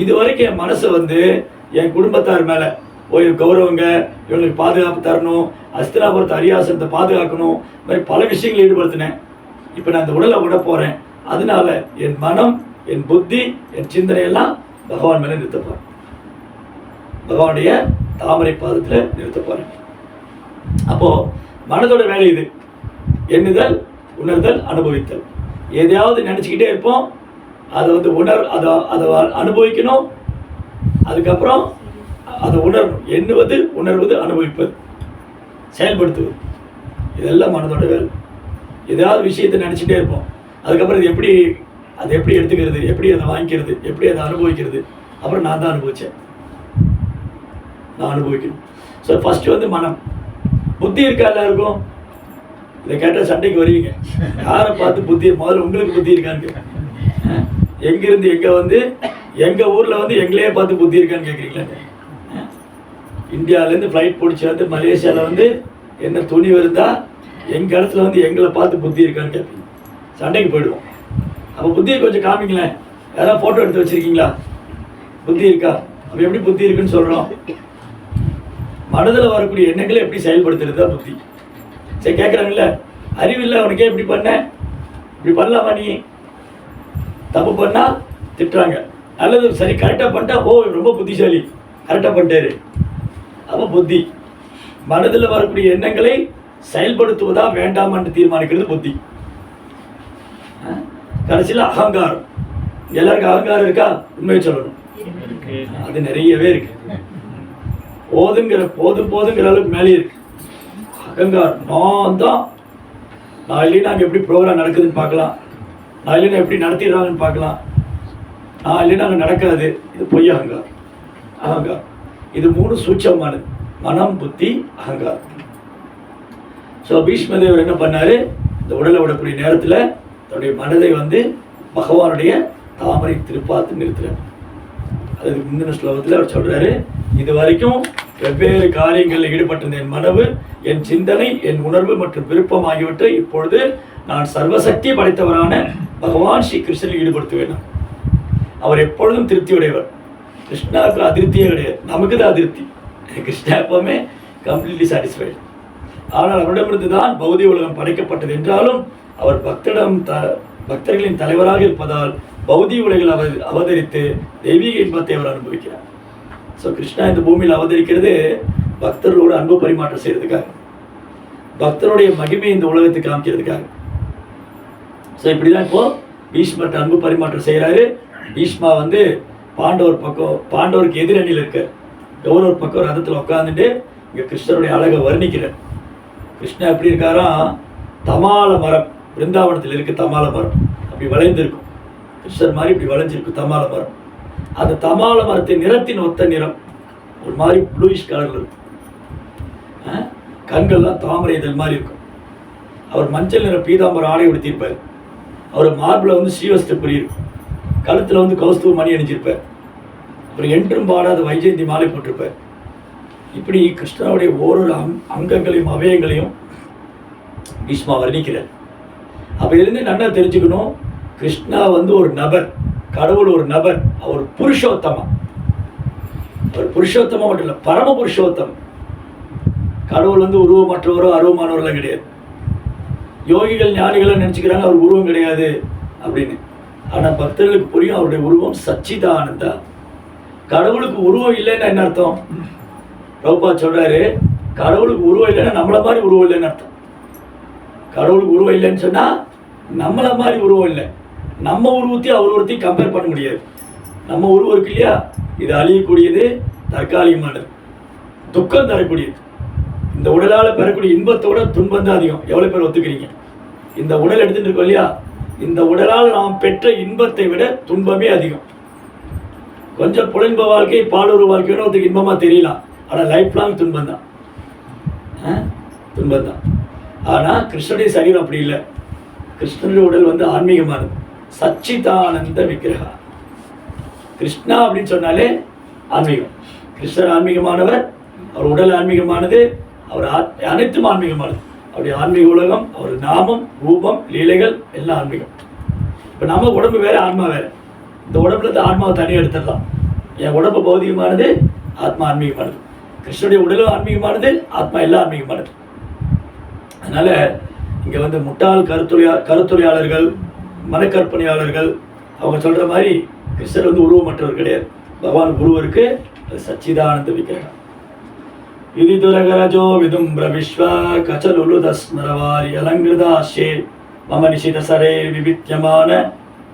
இது வரைக்கும் என் மனசை வந்து என் குடும்பத்தார் மேலே ஒரு கௌரவங்க, இவங்களுக்கு பாதுகாப்பு தரணும், அஸ்தினாபுரத்து அரியாசனத்தை பாதுகாக்கணும், இந்த மாதிரி பல விஷயங்கள் ஈடுபடுத்தினேன். இப்போ நான் இந்த உடலை விட போகிறேன். அதனால என் மனம், என் புத்தி, என் சிந்தனையெல்லாம் பகவான் மேலே நிறுத்த போகிறேன். பகவானுடைய தாமரை பாதத்தில் நிறுத்த போகிறேன். அப்போது மனதோட வேலை இது. எண்ணுதல், உணர்தல், அனுபவித்தல். எதையாவது நினச்சிக்கிட்டே இருப்போம், அதை வந்து அதை அனுபவிக்கணும், அதுக்கப்புறம் அதை உணரணும். எண்ணுவது, உணர்வது, அனுபவிப்பது, செயல்படுத்துவது, இதெல்லாம் மனதோட வேலை. ஏதாவது விஷயத்தை நினச்சிட்டே இருப்போம். அதுக்கப்புறம் அதை எப்படி எடுத்துக்கிறது, எப்படி அதை வாங்கிக்கிறது, எப்படி அதை அனுபவிக்கிறது. அப்புறம் நான் தான் அனுபவித்தேன், நான் அனுபவிக்கணும். ஸோ ஃபஸ்ட்டு வந்து மனம். புத்தி இருக்கா எல்லாருக்கும்? இதை கேட்டால் சண்டைக்கு வருவீங்க. யாரை பார்த்து புத்தி? முதல்ல உங்களுக்கு புத்தி இருக்கான்னு. எங்கேருந்து எங்கே வந்து எங்கள் ஊரில் வந்து எங்களையே பார்த்து புத்தி இருக்கான்னு கேட்குறீங்களா? இந்தியாவிலேருந்து ஃப்ளைட் பிடிச்சி வந்து மலேசியாவில் வந்து என்ன துணி வருதா, எங்கள் இடத்துல வந்து எங்களை பார்த்து புத்தி இருக்கான்னு கேட்பீங்க. சண்டைக்கு போயிடுவோம். அப்போ புத்தியை கொஞ்சம் காமிங்களேன். யாராவது ஃபோட்டோ எடுத்து வச்சுருக்கீங்களா? புத்தி இருக்கா? அப்போ எப்படி புத்தி இருக்குன்னு சொல்கிறோம்? மனதில் வரக்கூடிய எண்ணங்களை எப்படி செயல்படுத்துறது தான் புத்தி. சரி, கேட்குறாங்கல்ல, அறிவில்லை அவனுக்கே இப்படி பண்ண, இப்படி பண்ணலாமா, நீ தப்பு பண்ணால் திட்டுறாங்க, நல்லது சரி கரெக்டாக பண்ணிட்டா ஓ ரொம்ப புத்திசாலி கரெக்டாக பண்ணிட்டாரு. அப்போ புத்தி மனதில் வரக்கூடிய எண்ணங்களை செயல்படுத்துவதா வேண்டாமான்னு தீர்மானிக்கிறது புத்தி. கடைசியில் அகங்காரம். எல்லாருக்கும் அகங்காரம் இருக்கா? உண்மையை சொல்லணும், அது நிறையவே இருக்கு. போதுங்கிற அளவுக்கு மேலே இருக்கு அகங்காரம். நான் இல்லைன்னா அங்கே எப்படி ப்ரோக்ராம் நடக்குதுன்னு பார்க்கலாம், நான் இல்லைன்னா எப்படி நடத்திடுறாங்கன்னு பார்க்கலாம், நான் இல்லைன்னா அங்கே நடக்காது. இது பொய் அகங்காரம். அகங்காரம் இது 3 சூட்சமானது: மனம், புத்தி, அகங்காரம். ஸோ பீஷ்மதேவர் என்ன பண்ணாரு? இந்த உடலை விடக்கூடிய நேரத்தில் தன்னுடைய மனதை பகவானுடைய தாமரை திருப்பாத்து நிறுத்துறாரு. அதுக்கு முந்தின ஸ்லோகத்தில் அவர் சொல்றாரு, இது வரைக்கும் வெவ்வேறு காரியங்களில் ஈடுபட்டிருந்த என் மனவு, என் சிந்தனை, என் உணர்வு மற்றும் விருப்பம் ஆகியவற்றை இப்பொழுது நான் சர்வசக்தி படைத்தவரான பகவான் ஸ்ரீ கிருஷ்ணனில் ஈடுபடுத்துவேன். அவர் எப்பொழுதும் திருப்தி உடையவர். கிருஷ்ணாவுக்கு அதிருப்தியே கிடையாது, நமக்கு தான் அதிருப்தி. கிருஷ்ணா எப்பவுமே கம்ப்ளீட்லி சாட்டிஸ்ஃபைடு. ஆனால் அவரிடமிருந்து தான் பௌதிக உலகம் படைக்கப்பட்டது என்றாலும் அவர் பக்தர்களின் தலைவராக இருப்பதால் பௌதிக உலகில் அவதரித்து தெய்வீக இன்பத்தை அவர் அனுபவிக்கிறார். ஸோ கிருஷ்ணா இந்த பூமியில் அவதரிக்கிறது பக்தர்களோடு அன்பு பரிமாற்றம் செய்யறதுக்காக, பக்தருடைய மகிமை இந்த உலகத்துக்கு காமிக்கிறதுக்காக. ஸோ இப்படிதான் இப்போ பீஷ்மர்கிட்ட அன்பு பரிமாற்றம் செய்கிறாரு. பீஷ்மா பாண்டவர் பக்கம், பாண்டவருக்கு எதிரணியில் இருக்க கௌரவர் பக்கம் ரதத்தில் உட்காந்துட்டு இங்கே கிருஷ்ணருடைய அழகை வர்ணிக்கிறார். கிருஷ்ணா எப்படி இருக்காராம்? தமால மரம், பிருந்தாவனத்தில் இருக்க தமால மரம் அப்படி வளைந்திருக்கும். கிருஷ்ணர் மாதிரி இப்படி வளைஞ்சிருக்கும் தமால மரம். அந்த தமால மரத்தின் நிறத்தின் ஒத்த நிறம், ஒரு மாதிரி ப்ளூயிஷ் கலரில் இருக்கும். கண்கள்லாம் தாமரை இதழ் மாதிரி இருக்கும். அவர் மஞ்சள் நிற பீதாம்பர ஆடை உடுத்தியிருப்பார். அவர் மார்பில் ஸ்ரீவஸ்திரபுரி இருக்கும். கழுத்தில் கௌஸ்துவ மணி அணிஞ்சிருப்பார். அப்புறம் என்றும் பாடாத வைஜெயந்தி மாலை போட்டிருப்பார். இப்படி கிருஷ்ணனுடைய ஓரொரு அங்கங்களையும் அவயங்களையும் பீஷ்மா வர்ணிக்கிறார். அப்போ இதுலேருந்து நல்லா தெரிஞ்சுக்கணும், கிருஷ்ணா ஒரு நபர், கடவுள் ஒரு நபர், அவர் புருஷோத்தமா. அவர் புருஷோத்தமா மட்டும் இல்லை, பரம புருஷோத்தம். கடவுள் உருவமற்றவரோ அருவமானவரெல்லாம் கிடையாது. யோகிகள் ஞானிகளை நினச்சிக்கிறாங்க அவர் உருவம் கிடையாது அப்படின்னு. ஆனால் பக்தர்களுக்கு புரியும் அவருடைய உருவம் சச்சிதானந்தா. கடவுளுக்கு உருவம் இல்லைன்னா என்ன அர்த்தம்? பிரபுபாத் சொல்றாரு, கடவுளுக்கு உருவம் இல்லைன்னா நம்மளை மாதிரி உருவம் இல்லைன்னு அர்த்தம். கடவுளுக்கு உருவம் இல்லைன்னு சொன்னா நம்மளை மாதிரி உருவம் இல்லை. நம்ம உருவத்தையும் அவர் உருவத்தையும் கம்பேர் பண்ண முடியாது. நம்ம உருவம் இருக்கு இல்லையா, இது அழியக்கூடியது, தற்காலிகமானது, துக்கம் தரக்கூடியது. இந்த உடலால் பெறக்கூடிய இன்பத்தோட துன்பம் தான் அதிகம். எவ்வளோ பேர் ஒத்துக்கிறீங்க? இந்த உடல் எடுத்துட்டு இருக்கோம் இல்லையா, இந்த உடலால் நாம் பெற்ற இன்பத்தை விட துன்பமே அதிகம். கொஞ்சம் புலன்ப வாழ்க்கை, பாலுற வாழ்க்கையோட ஒருத்தருக்கு இன்பமாக தெரியலாம், ஆனால் லைஃப் லாங் துன்பம் தான். துன்பம் தான். ஆனால் கிருஷ்ணனுடைய சரீரம் அப்படி இல்லை. கிருஷ்ணனுடைய உடல் ஆன்மீகமானது, சச்சிதானந்த விக்கிரகா. கிருஷ்ணா அப்படின்னு சொன்னாலே ஆன்மீகம். கிருஷ்ணர் ஆன்மீகமானவர், அவர் உடல் ஆன்மீகமானது, அவர் அனைத்தும் ஆன்மீகமானது. அவருடைய ஆன்மீக உலகம், அவர் நாமம், ரூபம், லீலைகள் எல்லாம் ஆன்மீகம். இப்போ நம்ம உடம்பு வேறு, ஆன்மா வேறு. இந்த உடம்புல இருந்து ஆன்மாவை தனியாக எடுத்துடலாம். என் உடம்பு பௌதிகமானது, ஆத்மா ஆன்மீகமானது. கிருஷ்ணனுடைய உடலும் ஆன்மீகமானது, ஆத்மா எல்லாம் ஆன்மீகமானது. அதனால இங்கே முட்டாள் கருத்துரையாளர்கள், மனக்கற்பனையாளர்கள் அவங்க சொல்கிற மாதிரி கிருஷ்ணர் உருவமற்றவர் கிடையாது. பகவான் குருவருக்கு அது சச்சிதானந்த விக்கிரகம். இது துரகரஜோ விதும்பிர விஸ்வ கச்சலுலுதஸ்மரவாரி அலங்கிருதாஷே மம நிஷித சரே விவித்யமான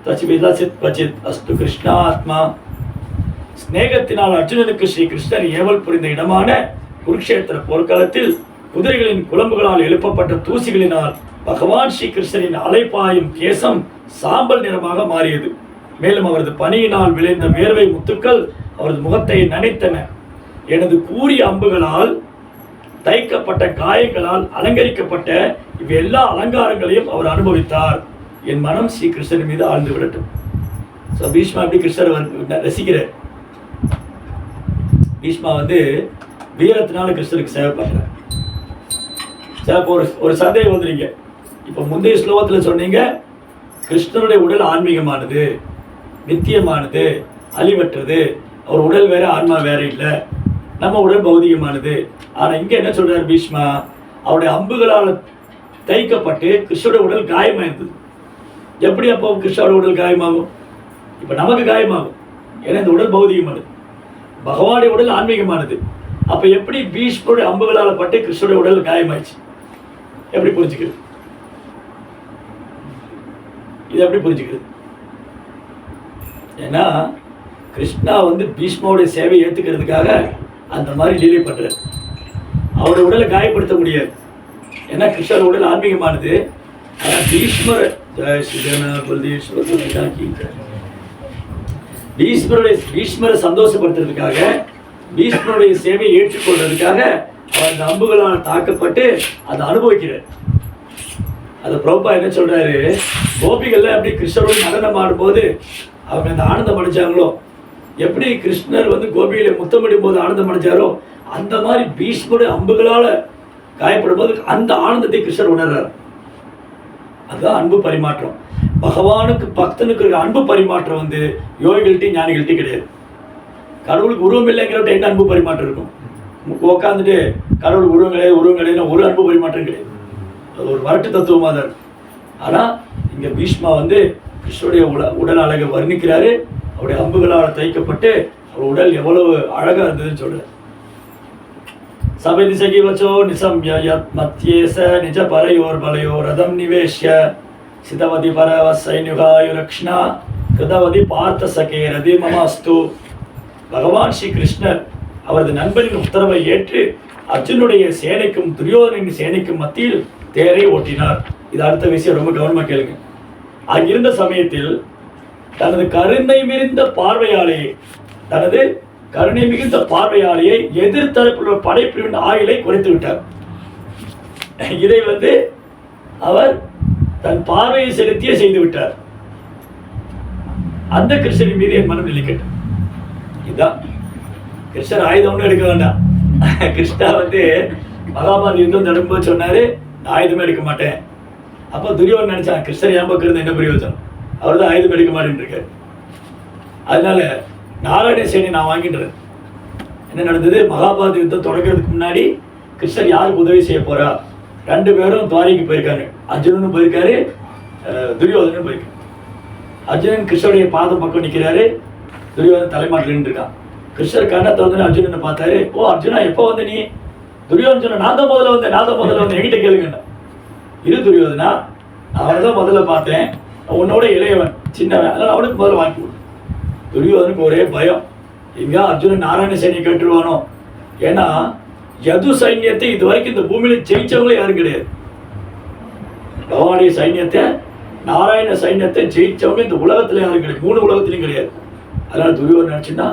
தச்சிவிதசித் பச்சித் அஸ்து கிருஷ்ணாத்மா. ஸ்நேகத்தினால் அர்ஜுனனுக்கு ஸ்ரீ கிருஷ்ணர் ஏவல் புரிந்த இடமான குருக்ஷேத்திர போர்க்களத்தில் குதிரைகளின் குழம்புகளால் எழுப்பப்பட்ட தூசிகளினால் பகவான் ஸ்ரீ கிருஷ்ணரின் அலைப்பாயும் கேசம் சாம்பல் நிறமாக மாறியது. மேலும் அவரது பனியினால் விளைந்த வேர்வை முத்துக்கள் அவரது முகத்தை நனைத்தன. எனது கூறிய அம்புகளால் தைக்கப்பட்ட காயங்களால் அலங்கரிக்கப்பட்ட இவ்வெல்லா அலங்காரங்களையும் அவர் அனுபவித்தார். என் மனம் ஸ்ரீ கிருஷ்ணன் மீது ஆழ்ந்து விடட்டும். ஸோ பீஷ்மா எப்படி கிருஷ்ணர் ரசிக்கிறார். பீஷ்மா வீரத்தினால கிருஷ்ணருக்கு சேவை பண்ணுறார். ஒரு சந்தேகம் வந்துருங்க. இப்போ முந்தைய ஸ்லோகத்தில் சொன்னீங்க கிருஷ்ணருடைய உடல் ஆன்மீகமானது, நித்தியமானது, அழிவற்றது. அவர் உடல் வேற, ஆன்மா வேற இல்லை. நம்ம உடல் பௌதிகமானது. ஆனால் இங்கே என்ன சொல்றார் பீஷ்மா, அவருடைய அம்புகளால் தைக்கப்பட்டு கிருஷ்ணருடைய உடல் காயமாயிருந்தது. எப்படி அப்போ கிருஷ்ணருடைய உடல் காயமாகும்? இப்போ நமக்கு காயமாகும். ஏன்னா இந்த உடல் பௌதிகமானது, பகவானுடைய உடல் ஆன்மீகமானது. அப்போ எப்படி பீஷ்மருடைய அம்புகளால் பட்டு கிருஷ்ணருடைய உடல் காயமாயிடுச்சு? எப்படி புரிஞ்சுக்கிறது? இது எப்படி புரிஞ்சுக்கிறது? ஏன்னா கிருஷ்ணா வந்து பீஷ்மாவுடைய சேவையை ஏற்றுக்கிறதுக்காக அந்த மாதிரி லீலை பண்றார். அவருடைய உடலை காயப்படுத்த முடியாது. ஏன்னா கிருஷ்ணர் உடல் ஆன்மீகமானது. ஆனால் பீஷ்மரை சந்தோஷப்படுத்துறதுக்காக, பீஷ்மருடைய சேவையை ஏற்றுக்கொள்றதுக்காக அவர் அந்த அம்புகளால் தாக்கப்பட்டு அதை அனுபவிக்கிறார். அதை பிரபா என்ன சொல்றாரு, கோபிகள்ல எப்படி கிருஷ்ணரோடு நடனம் ஆடும்போது அவங்க அந்த ஆனந்தம் அடைஞ்சாங்களோ, எப்படி கிருஷ்ணர் வந்து கோபிகளை முத்தமிடும் போது ஆனந்தம் அடைஞ்சாரோ, அந்த மாதிரி பீஷ்மருடைய அம்புகளால காயப்படும் போது அந்த ஆனந்தத்தை கிருஷ்ணர் உணர்றார். அதுதான் அன்பு பரிமாற்றம். பகவானுக்கு பக்தனுக்கு இருக்க அன்பு பரிமாற்றம் வந்து யோகிகள்ட்டையும் ஞானிகள்ட்டையும் கிடையாது. கடவுளுக்கு உருவம் இல்லைங்கிறவட்ட என்ன அன்பு பரிமாற்றம் இருக்கும்? உட்காந்துட்டு கடவுளுக்கு உருவம் கிடையாது ஒரு அன்பு பரிமாற்றம் கிடையாது. அது ஒரு வரட்டு தத்துவமாக தான் இருக்கும். ஆனால் இங்கே பீஷ்மா வந்து கிருஷ்ணருடைய உடல் அழகை வர்ணிக்கிறாரு. அவருடைய அம்புகளால் தைக்கப்பட்டு அவர் உடல் எவ்வளவு அழகாக இருந்ததுன்னு சொல்றாரு. சபதி சகி வச்சோ நிசம்யத் மத்தியேச நிஜ பரையோர் பலையோர் ரதம் நிவேஷ்ய சிதவதி பரவ சைன்யுகாயுரக்ஷ்ணா கிருதவதி பார்த்த சகே ரதி மமாஸ்து. பகவான் ஸ்ரீ கிருஷ்ணர் அவரது நண்பரின் உத்தரவை ஏற்று அர்ஜுனுடைய சேனைக்கும் துரியோதனின் சேனைக்கும் மத்தியில் தேரை ஓட்டினார். இது அடுத்த விஷயம், ரொம்ப கவனமாக கேளுங்க. அங்கிருந்த சமயத்தில் தனது கருணை மிகுந்த பார்வையாலேயே எதிர்த்தரப்புள்ள படைப்பிரிவின் ஆயுளை குறைத்து விட்டார். இதை வந்து அவர் தன் பார்வையை செலுத்தியே செய்து விட்டார். அந்த கிருஷ்ணரின் மீது என் மனம் நிலைக்கட்டும். இதுதான் கிருஷ்ணர் ஆயுதம் ஒன்றும் எடுக்க வேண்டாம். கிருஷ்ணா வந்து மகாபாரத யுத்தம் நடக்கும்போது சொன்னாரு, நான் ஆயுதமே எடுக்க மாட்டேன். அப்போ துரியோதனன் நினைச்சான், கிருஷ்ணர் என் பக்கம் இருந்த என்ன பிரயோஜனம், அவர் தான் ஆயுதம் எடுக்க மாட்டேன்னு இருக்காரு. அதனால நாராயண சேனை நான் வாங்கிட்டுறேன். என்ன நடந்தது? மகாபாரத யுத்தம் தொடங்கிறதுக்கு முன்னாடி கிருஷ்ணர் யாருக்கு உதவி செய்ய போறா? 2 பேரும் துவாரிக்கு போயிருக்காங்க. அர்ஜுனனும் போயிருக்காரு, துரியோதனும் போயிருக்காரு. அர்ஜுனன் கிருஷ்ணருடைய பாதம் பக்கம் நிற்கிறாரு, துரியோதனன் தலைமாட்டில் நின்றுருக்கான். கிருஷ்ணர் கண்ணத்தை வந்து அர்ஜுனனை பார்த்தாரு. ஓ அர்ஜுனா, எப்போ வந்து நீ? துரியோதனன் சொன்ன, நான் தான் முதல்ல வந்தேன், என்கிட்ட கேளுங்க. இரு துரியோதனா, நான் அவனை தான் முதல்ல பார்த்தேன், உன்னோட இளையவன், சின்னவன், அதனால் அவனுக்கு முதல்ல வாங்கி கொடு. துரியோதனுக்கு ஒரே பயம், எங்கேயா அர்ஜுனன் நாராயண சேனையை கேட்டுருவானோ. ஏன்னா யது சைன்யத்தை இது வரைக்கும் இந்த பூமியில ஜெயிச்சவங்களே யாரும் கிடையாது. பகவானுடைய சைன்யத்தை, நாராயண சைன்யத்தை ஜெயிச்சவங்க இந்த உலகத்துல யாரும் கிடையாது, 3 உலகத்திலையும் கிடையாது. அதனால துரியோதனன் நினைச்சுன்னா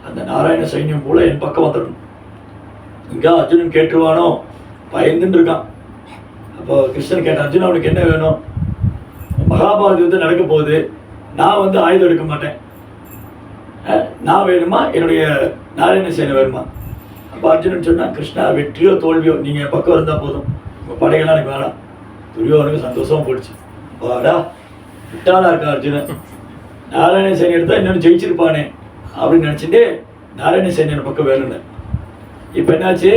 அந்த நாராயண சைன்யம் போல என் பக்கம் வந்துடணும், இங்க அர்ஜுனன் கேட்டுருவானோ பயந்துன்னு இருக்கான். அப்போ கிருஷ்ணன் கேட்ட, அர்ஜுன் அவனுக்கு என்ன வேணும்? மகாபாரத யுத்தம் நடக்க போகுது, நான் வந்து ஆயுதம் எடுக்க மாட்டேன், நான் வேணுமா, என்னுடைய நாராயண சேனை வேணுமா? அப்போ அர்ஜுனன் சொன்னா, கிருஷ்ணா வெற்றியோ தோல்வியோ நீங்க பக்கம் இருந்தா போதும், உங்க படைகள்லாம் எனக்கு வேணாம். துரியோதனுக்கு சந்தோஷமா போயிடுச்சு. வாடா விட்டாலா இருக்கா அர்ஜுனன், நாராயண சேனை எடுத்தா இன்னொன்று ஜெயிச்சிருப்பானே அப்படின்னு நினைச்சுட்டு நாராயண சேனை பக்கம் வேணும்னு. இப்போ என்னாச்சு?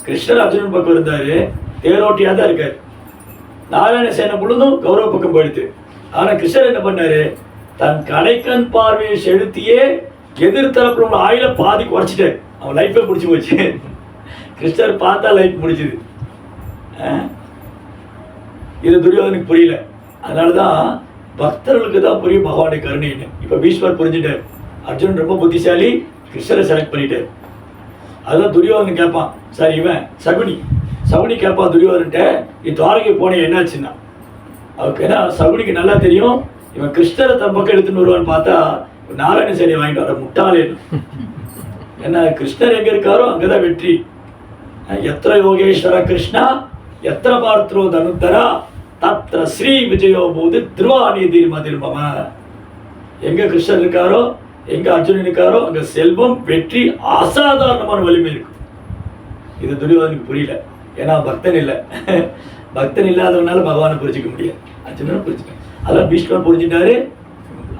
கிருஷ்ணர் அர்ஜுனன் பக்கம் இருந்தாரு, தேரோட்டியா தான் இருக்காரு. நாராயண சேனை முழுதும் கௌரவ பக்கம் போயிடுது. ஆனா கிருஷ்ணர் என்ன பண்ணாரு? தன் கடைக்கண் பார்வையை செலுத்தியே எதிர்த்தரப்புல ஆயுள பாதி குறைச்சிட்டாரு. அவன் லைஃபே முடிச்சு போச்சு. கிருஷ்ணர் பார்த்தா லைஃப் முடிச்சுது. இது துரியோதனுக்கு புரியல. அதனாலதான் பக்தர்களுக்கு தான் புரியும் பகவானுடைய கருணைன்னு. இப்ப பீஷ்மர் புரிஞ்சுட்டார். அர்ஜுனன் ரொம்ப புத்திசாலி, கிருஷ்ணரை செலக்ட் பண்ணிட்டார். அதுதான் துரியோதனன் கேட்பான், சார் இவன் சகுனி கேட்பான் துரியோதன்ட்ட, நீ துவாரகை போனே என்னாச்சுன்னா. அவருக்கு ஏன்னா சகுனிக்கு நல்லா தெரியும், இவன் கிருஷ்ணரை தன் பக்கம் எடுத்துன்னு வருவான்னு பார்த்தா நாராயண சேனையை வாங்கிட்டு வர முட்டாளே. ஏன்னா கிருஷ்ணர் எங்க இருக்காரோ அங்கதான் வெற்றி. எத்திர யோகேஸ்வர கிருஷ்ணா எத்திர பார்த்தரோ தனுத்தரா தத்திர ஸ்ரீ விஜயோ போது திருவாநீதி மதிர்மம. எங்க கிருஷ்ணர் இருக்காரோ, எங்க அர்ஜுனன் இருக்காரோ அங்க செல்வம், வெற்றி, அசாதாரணமான வலிமை இருக்கும். இது துரியோதனுக்கு புரியல. ஏன்னா பக்தன் இல்லை. பக்தன் இல்லாதவனால பகவானை புரிஞ்சிக்க முடியாது, அர்ஜுனனை புரிஞ்சுக்க. அதெல்லாம் பீஷ்மர் புரிஞ்சுட்டாரு.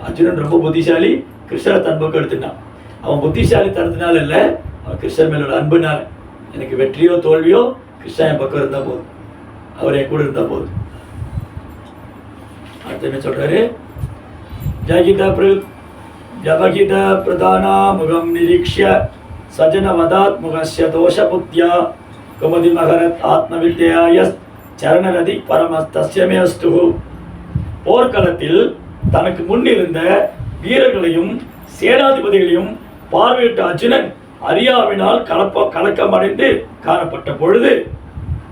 அர்ஜுனன் ரொம்ப புத்திசாலி, கிருஷ்ணரை தன் பக்கம் எடுத்துட்டான். அவன் புத்திசாலி தனத்தினால இல்லை, அவன் கிருஷ்ணர் மேலோட அன்புனால. எனக்கு வெற்றியோ தோல்வியோ கிருஷ்ணா என் பக்கம் இருந்தால் போதும், அவர் என் கூட இருந்தால் போதும். அடுத்து என்ன சொல்றாரு? ஜபகித பிரதானா முகம் நிரீக்ஷ சஜன வதாத் முகஸ்ய தோஷ புத்தியா குமதி மகரத் ஆத்ம வித்யாயஸ் சரணரதி பரமஸ்தஸ்யமே அஸ்து. போர்க்களத்தில் தனக்கு முன் இருந்த வீரர்களையும் சேனாதிபதிகளையும் பார்வையிட்ட அர்ஜுனன் அறியாவினால் கலக்கமடைந்து காணப்பட்ட பொழுது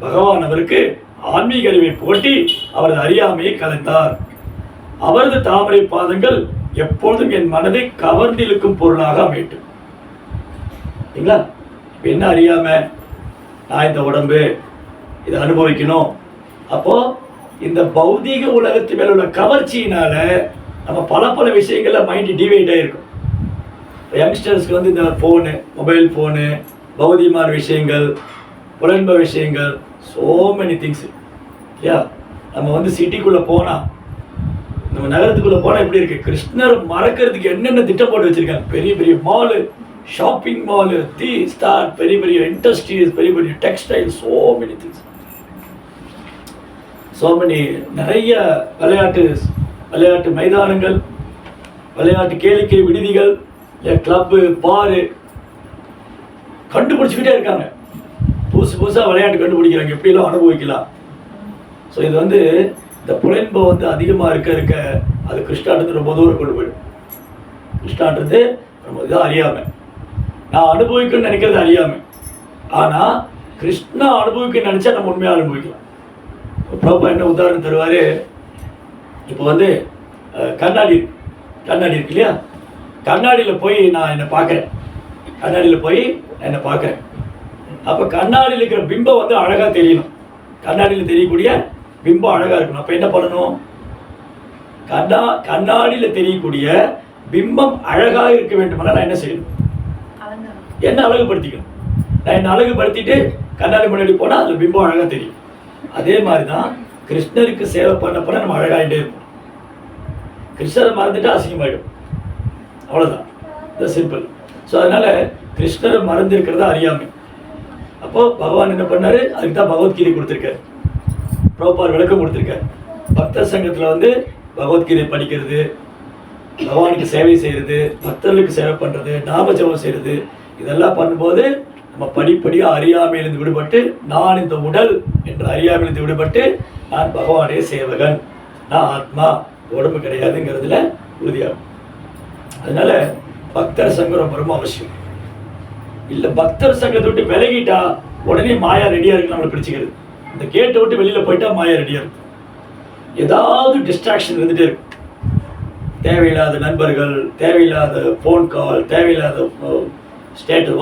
பகவான் அவருக்கு ஆன்மீக அறிவை புகட்டி அவரது அறியாமையை கலைத்தார். அவரது தாமரை பாதங்கள் எப்பொழுதும் என் மனதை கவர்ந்திழுக்கும் பொருளாக அமையட்டும். சரிங்களா? என்ன அறியாம நான் இந்த உடம்பு இதை அனுபவிக்கணும். அப்போ இந்த பௌதீக உலகத்து மேல உள்ள கவர்ச்சியினால நம்ம பல பல விஷயங்கள்ல மைண்ட் டிவைட் ஆகிருக்கும். யங்ஸ்டர்ஸ்க்கு வந்து இந்த ஃபோனு, மொபைல் ஃபோனு, பௌதிகமான விஷயங்கள், புலன்ப விஷயங்கள், ஸோ மெனி திங்ஸ். யா நம்ம வந்து சிட்டிக்குள்ளே போனால், நம்ம நகரத்துக்குள்ளே போனால் எப்படி இருக்குது? கிருஷ்ணர் மறக்கிறதுக்கு என்னென்ன திட்டம் போட்டு வச்சுருக்காங்க. பெரிய பெரிய மாலு, ஷாப்பிங் மாலு, தி ஸ்டார், பெரிய பெரிய இண்டஸ்ட்ரீஸ், பெரிய பெரிய textile, so many things, so many. நிறைய விளையாட்டு மைதானங்கள், விளையாட்டு கேளிக்கை விடுதிகள், கிளப்பு, பாரு கண்டுபிடிச்சிக்கிட்டே இருக்காங்க. புதுசாக விளையாட்டு கண்டுபிடிக்கிறாங்க, எப்படிலாம் அனுபவிக்கலாம். ஸோ இது வந்து இந்த புலன்பம் வந்து அதிகமாக இருக்க அது கிருஷ்ணான்றது ரொம்ப தூரம் கொண்டு போயிடும். கிருஷ்ணான்றது ரொம்ப இதாக அறியாமை. நான் அனுபவிக்கணும்னு நினைக்கிறது அறியாமை. ஆனால் கிருஷ்ணா அனுபவிக்க நினச்சா நம்ம உண்மையாக அனுபவிக்கலாம். ப்ராப்பா என்ன உதாரணம் தருவார்? இப்போ வந்து கண்ணாடி இருக்கு இல்லையா? கண்ணாடியில் போய் நான் என்னை பார்க்குறேன். அப்போ கண்ணாடியில் இருக்கிற பிம்பம் வந்து அழகாக தெரியணும். கண்ணாடியில் தெரியக்கூடிய பிம்பம் அழகாக இருக்கணும். அப்போ என்ன பண்ணணும்? கண்ணாடியில் தெரியக்கூடிய பிம்பம் அழகாக இருக்க வேண்டுமானால் நான் என்ன செய்யணும்? என்ன அழகுபடுத்திக்கணும். நான் என்ன அழகுபடுத்திட்டு கண்ணாடி முன்னாடி போனால் அதில் பிம்பம் அழகாக தெரியும். அதே மாதிரி தான் கிருஷ்ணருக்கு சேவை பண்ண நம்ம அழகாகிட்டே இருப்போம். கிருஷ்ணரை மறந்துட்டு அசிங்கமாயிடும். அவ்வளோதான், இது சிம்பிள். ஸோ அதனால் கிருஷ்ணரை மறந்துருக்கிறதா அறியாமை. அப்போது பகவான் என்ன பண்ணார்? அதுக்கு தான் பகவத்கீதை கொடுத்துருக்காரு, ப்ராப்பர் விளக்கம் கொடுத்துருக்காரு. பக்தர் சங்கத்தில் வந்து பகவத்கீதை படிக்கிறது, பகவானுக்கு சேவை செய்கிறது, பக்தர்களுக்கு சேவை பண்ணுறது, நாமஜபம் செய்கிறது, இதெல்லாம் பண்ணும்போது நம்ம படிப்படியாக அறியாமையிலிருந்து விடுபட்டு, நான் இந்த உடல் என்ற அறியாமையிலிருந்து விடுபட்டு நான் பகவானுடைய சேவகன், நான் ஆத்மா, உடம்பு கிடையாதுங்கிறதுல உறுதியாகும். அதனால பக்தர் சங்கம் ரொம்ப ரொம்ப அவசியம். இல்லை பக்தர் சங்கத்தை விட்டு விலகிட்டா உடனே மாயா ரெடியாக இருக்கு நம்மளை பிடிச்சிக்கிறது. இந்த கேட்டை விட்டு வெளியில் போயிட்டா மாயா ரெடியாக இருக்கும். ஏதாவது டிஸ்ட்ராக்ஷன் இருந்துகிட்டே இருக்கும். தேவையில்லாத நண்பர்கள், தேவையில்லாத ஃபோன் கால், தேவையில்லாத status,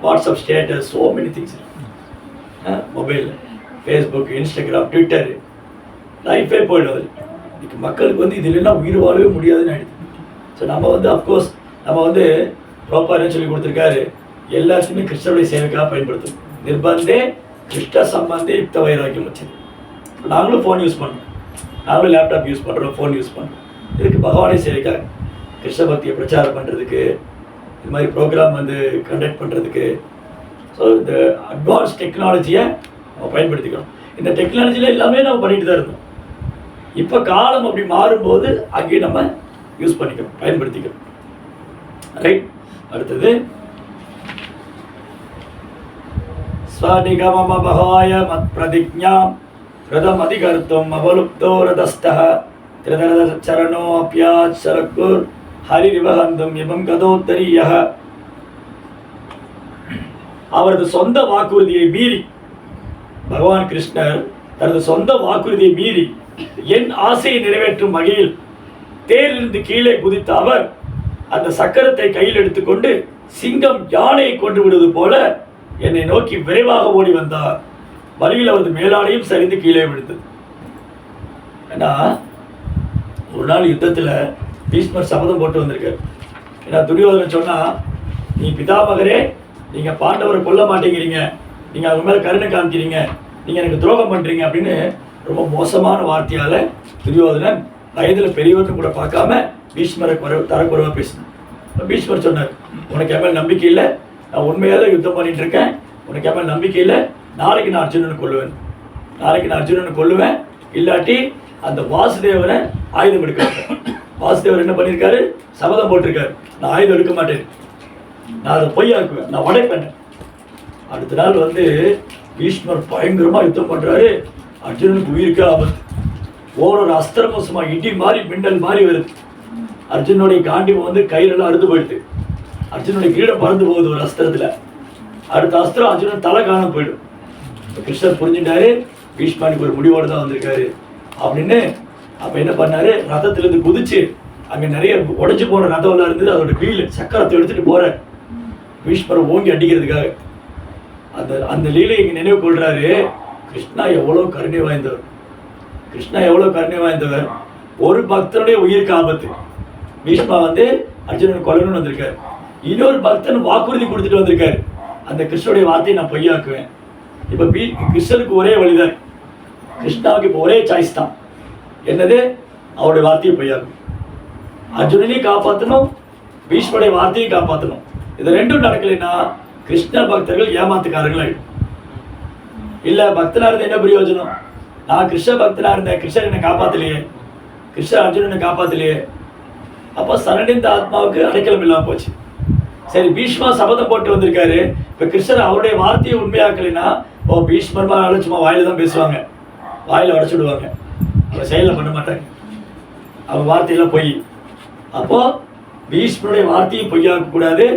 WhatsApp status, so many things இருக்கு. மொபைல், ஃபேஸ்புக், இன்ஸ்டாகிராம், ட்விட்டர், லைஃபே போயிடுவது. இன்னைக்கு மக்களுக்கு வந்து இது இல்லைன்னா உயிர் வாழவே முடியாதுன்னு ஆயிடுது. ஸோ நம்ம வந்து அஃப்கோர்ஸ் நம்ம வந்து ப்ராப்பராக சொல்லி கொடுத்துருக்காரு, எல்லாத்தையுமே கிருஷ்ணருடைய சேவைக்காக பயன்படுத்தணும். நிர்பந்தே கிருஷ்ண சம்பந்தே யுக்த வைராக்கியம் வச்சது. நாங்களும் ஃபோன் யூஸ் பண்ணுறோம், நாங்களும் லேப்டாப் யூஸ் பண்ணுறோம், ஃபோன் யூஸ் பண்ணுறோம். இதுக்கு பகவானே சேவைக்காக, கிருஷ்ண பக்தியை பிரச்சாரம் பண்ணுறதுக்கு, இது மாதிரி ப்ரோக்ராம் வந்து கண்டக்ட் பண்ணுறதுக்கு. ஸோ இந்த அட்வான்ஸ் டெக்னாலஜியை நம்ம பயன்படுத்திக்கணும். இந்த டெக்னாலஜியில் எல்லாமே நம்ம பண்ணிட்டு தான் இருந்தோம். இப்போ காலம் அப்படி மாறும்போது அங்கேயும் நம்ம யூஸ் பண்ணிக்கணும், பயன்படுத்திக்கணும். ரைட். அடுத்தது ஸ்வநிகமமபகாய மத் பிரதிஜ்ஞாம் ரதம் அதிகர்த்தும் அவலுப்தோ ரதஸ்தஹ திரதரத சரணோ அப்யாத் சரக்குர் ஹரிரிவஹந்தும் இமம் கதோத்தரியஹ. அவரது சொந்த வாக்குறுதியை மீறி, பகவான் கிருஷ்ணர் தனது சொந்த வாக்குறுதியை மீறி என் ஆசையை நிறைவேற்றும் வகையில் தேரிலிருந்து கீழே குதித்த அவர் அந்த சக்கரத்தை கையில் எடுத்துக்கொண்டு சிங்கம் யானையை கொண்டு விடுவது போல என்னை நோக்கி விரைவாக ஓடி வந்தார். வழியில் அவரது மேலாடையும் சரிந்து கீழே விழுந்தது. ஏன்னா ஒரு நாள் யுத்தத்தில் பீஷ்மர் சபதம் போட்டு வந்திருக்காரு. ஏன்னா துரியோதனன் சொன்னா, நீ பிதாமகரே, நீங்கள் பாண்டவரை கொல்ல மாட்டேங்கிறீங்க, நீங்கள் அவங்க மேலே கருணை காமிக்கிறீங்க, நீங்கள் எனக்கு துரோகம் பண்ணுறீங்க அப்படின்னு ரொம்ப மோசமான வார்த்தையால் துரியோதனன் வயதில் பெரியவர்னு கூட பார்க்காம பீஷ்மரை தரக்குறைவா பேசினார். பீஷ்மர் சொன்னார், உனக்கு என் மேல் நம்பிக்கை இல்லை, நான் உண்மையாக யுத்தம் பண்ணிட்டு இருக்கேன், உனக்கு என் மேல் நம்பிக்கை இல்லை, நாளைக்கு நான் அர்ஜுனனை கொல்லுவேன், நாளைக்கு நான் அர்ஜுனனை கொல்லுவேன், இல்லாட்டி அந்த வாசுதேவரை ஆயுதம் எடுக்க. வாசுதேவர் என்ன பண்ணியிருக்காரு, சபதம் போட்டிருக்காரு, நான் ஆயுதம் எடுக்க மாட்டேன், நான் அதை பொய்யாக்குவேன், நான் உடைப்பேன். அடுத்த நாள் வந்து பீஷ்மர் பயங்கரமா யுத்தம் பண்றாரு. அர்ஜுனனுக்கு உயிருக்கு ஆபத்து. ஒரு அஸ்திரமோசமா இடி மாறி மின்னல் மாறி வருது. அர்ஜுனுடைய காண்டிபம் வந்து கையிலெல்லாம் அறுந்து போயிடுது. அர்ஜுனுடைய கிரீடம் பறந்து போகுது ஒரு அஸ்திரத்துல. அடுத்த அஸ்திரம் அர்ஜுனன் தலை காண போயிடும். கிருஷ்ணர் புரிஞ்சுட்டாரு, பீஷ்மனுக்கு ஒரு முடிவோடு தான் வந்திருக்காரு அப்படின்னு. அப்ப என்ன பண்ணாரு, ரதத்திலிருந்து குதிச்சு அங்க நிறைய உடைச்சு போன ரதம் எல்லாம் இருந்தது, அதோட வீல் சக்கரத்தை எடுத்துட்டு போற பீஷ்மரை ஓங்கி அடிக்கிறதுக்காக. அந்த லீலையை இங்க நினைவு கொள்றாரு. கிருஷ்ணா எவ்வளவு கருணை வாய்ந்தவர், கிருஷ்ணா எவ்வளவு கருணை வாய்ந்தவர். ஒரு பக்தனுடைய உயிருக்கு ஆபத்து, பீஷ்மா வந்து அர்ஜுனன் கொல்லணும்னு வந்திருக்காரு. இன்னொரு பக்தன் வாக்குறுதி கொடுத்துட்டு வந்திருக்காரு, அந்த கிருஷ்ணனுடைய வார்த்தையை நான் பொய்யாக்குவேன். இப்ப கிருஷ்ணனுக்கு ஒரே வழிதான், கிருஷ்ணாவுக்கு இப்போ ஒரே சாய்ஸ் தான், என்னது, அவருடைய வார்த்தையை பொய்யாக்கும். அர்ஜுனனையும் காப்பாற்றணும், பீஷ்மனுடைய வார்த்தையும் காப்பாற்றணும். இது ரெண்டும் நடக்கலைன்னா கிருஷ்ண பக்தர்கள் ஏமாத்துக்காரங்களாயிடும். இல்ல பக்தனா இருந்த என்ன பிரயோஜனம், நான் கிருஷ்ண பக்தனா இருந்தேன், கிருஷ்ணன் என்னை காப்பாத்தலையே, கிருஷ்ணன் அர்ஜுனனை காப்பாத்தலையே, அப்போ சரணடைந்த ஆத்மாவுக்கு அடைக்கலம் இல்லாம போச்சு. சரி, பீஷ்மா சபதம் போட்டு வந்திருக்காரு, இப்ப கிருஷ்ணர் அவருடைய வார்த்தையை உண்மையாக்கலைன்னா, ஓ பீஷ்மர்மா சும்மா வாயில தான் பேசுவாங்க, வாயில உடைச்சுடுவாங்க, அவங்க செயலில் பண்ண மாட்டாங்க, அவங்க வார்த்தையெல்லாம் பொய். அப்போ பீஷ்மருடைய வார்த்தையை பொய்யாக்க கூடாது,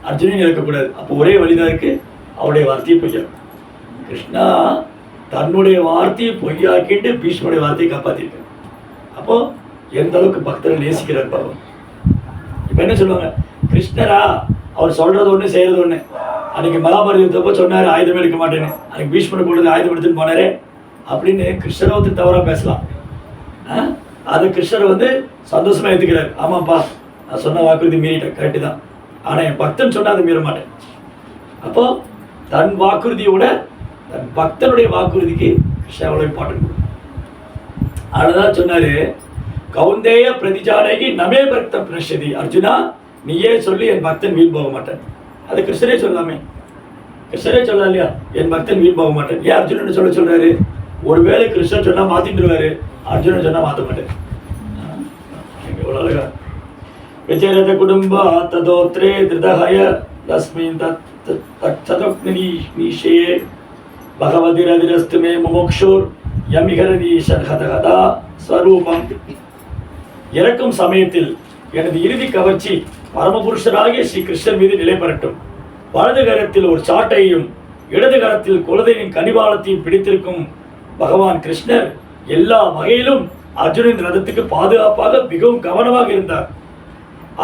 அர்ஜுனன் இருக்கக்கூடாது. அப்போ ஒரே வழிதான் இருக்கு, அவருடைய வார்த்தையை பொய்யாக்கும். கிருஷ்ணா தன்னுடைய வார்த்தையை பொய்யாக்கிட்டு பீஷ்மருடைய வார்த்தையை காப்பாத்திருக்காரு. அப்போ எந்த அளவுக்கு பக்தர்கள் நேசிக்கிறார் பாவம். இப்ப என்ன சொல்லுவாங்க, கிருஷ்ணரா அவர் சொல்றது ஒண்ணு செய்யறது ஒண்ணு. அன்னைக்கு மகாபாரத யுத்தப்போ சொன்னாரு ஆயுதம் எடுக்க மாட்டேன்னு, அன்னைக்கு பீஷ்மரை கொண்டு ஆயுதம் எடுத்துன்னு போனாரே அப்படின்னு கிருஷ்ணரை வந்து தவறா பேசலாம். அது கிருஷ்ணரை வந்து சந்தோஷமா ஏத்துக்கிறார். ஆமாப்பா, நான் சொன்ன வாக்குறுதி மீறிட்டேன், கரெக்டு தான், ஆனா என் பக்தன் சொன்னா அதை மீற மாட்டேன். அப்போ தன் வாக்குறுதியோட தன் பக்தனுடைய வாக்குறுதிக்கு கிருஷ்ணா எவ்வளவு இம்பார்ட்டன்ட் கொடுக்கும். அதுதான் சொன்னாரு, கௌந்தேய பிரதிஜானகி நமே பக்தம் பிரஷதி, அர்ஜுனா நீயே சொல்லி என் பக்தன் வீண் போக மாட்டேன். அது கிருஷ்ணரே சொல்லாமே, கிருஷ்ணரே சொல்லலாம் இல்லையா, என் பக்தன் வீண் போக மாட்டேன். ஏன் அர்ஜுனன் சொல்றாரு, ஒருவேளை கிருஷ்ணன் சொன்னா மாத்திட்டுருவாரு, அர்ஜுனன் சொன்னா மாத்த மாட்டேன். எவ்வளவு அழகா. விஜயரத குடும்ப ததோத்ரே திருதஹய தஸ்மின் தத்சதக்னிஷே பகவதிரதிரஸ்து மே முமுக்ஷுர் யமிகரதீஷதகதா ஸ்வரூபம். இறக்கும் சமயத்தில் எனது இறுதி கவர்ச்சி பரமபுருஷராகிய ஸ்ரீ கிருஷ்ணன் மீது நிலை பெறட்டும். வலது கரத்தில் ஒரு சாட்டையும் இடது கரத்தில் குழந்தையின் கனிவாளத்தையும் பிடித்திருக்கும் பகவான் கிருஷ்ணர் எல்லா வகையிலும் அர்ஜுனன் ரதத்துக்கு பாதுகாப்பாக மிகவும் கவனமாக இருந்தார்.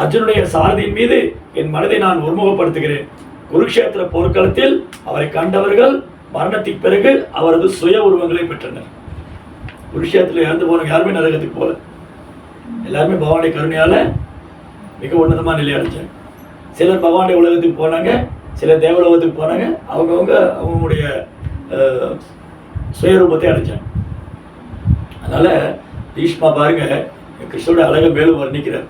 அர்ஜுனுடைய சாரதியின் மீது என் மனதை நான் ஒருமுகப்படுத்துகிறேன். குருக்ஷேத்திர போர்க்களத்தில் அவரை கண்டவர்கள் மரணத்திற்கு பிறகு அவரது சுய உருவங்களை பெற்றனர். குருக்ஷேத்திரத்தில் இறந்து போனவங்க யாருமே நரகத்துக்கு போல, எல்லாருமே பகவானுடைய கருணையால மிக உன்னதமான நிலை அடைஞ்சாங்க. சிலர் பகவானுடைய உலகத்துக்கு போனாங்க, சிலர் தேவலோகத்துக்கு போனாங்க, அவங்களுடைய சுயரூபத்தை அடைஞ்சாங்க. அதனால பீஷ்மா பாருங்க, கிருஷ்ணனுடைய அழகை மேலும் வர்ணிக்கிறார்.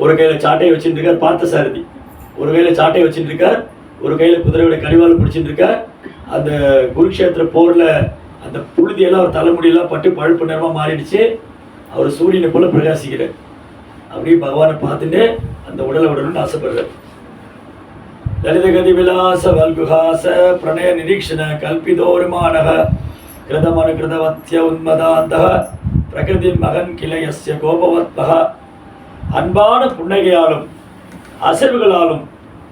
ஒரு கையில சாட்டையை வச்சுட்டு இருக்கார் பார்த்த சாரதி, ஒரு கையில சாட்டையை வச்சுட்டு இருக்கார், ஒரு கையில குதிரையோட கடிவாளம் பிடிச்சிட்டு இருக்கார். அந்த குருக்ஷேத்திர போர்ல அந்த புழுதியெல்லாம் அவர் தலைமுடியெல்லாம் பட்டு பழுப்பு நிறமா மாறிடுச்சு. அவர் சூரியனை போல பிரகாசிக்கிறார். அப்படியே பகவானை பார்த்துட்டு அந்த உடலை விடணும்னு ஆசைப்படுறார். லலித கதி விலாச வல்குஹாச பிரணய நிரீக்ஷண கல்பிதோருமானக கிருதமனு கிருதவத்ய உன்மதாந்தக பிரகிருதி மகன் கிளையஸ்ய கோபவத்மக. அன்பான புன்னகையாலும் அசைவுகளாலும்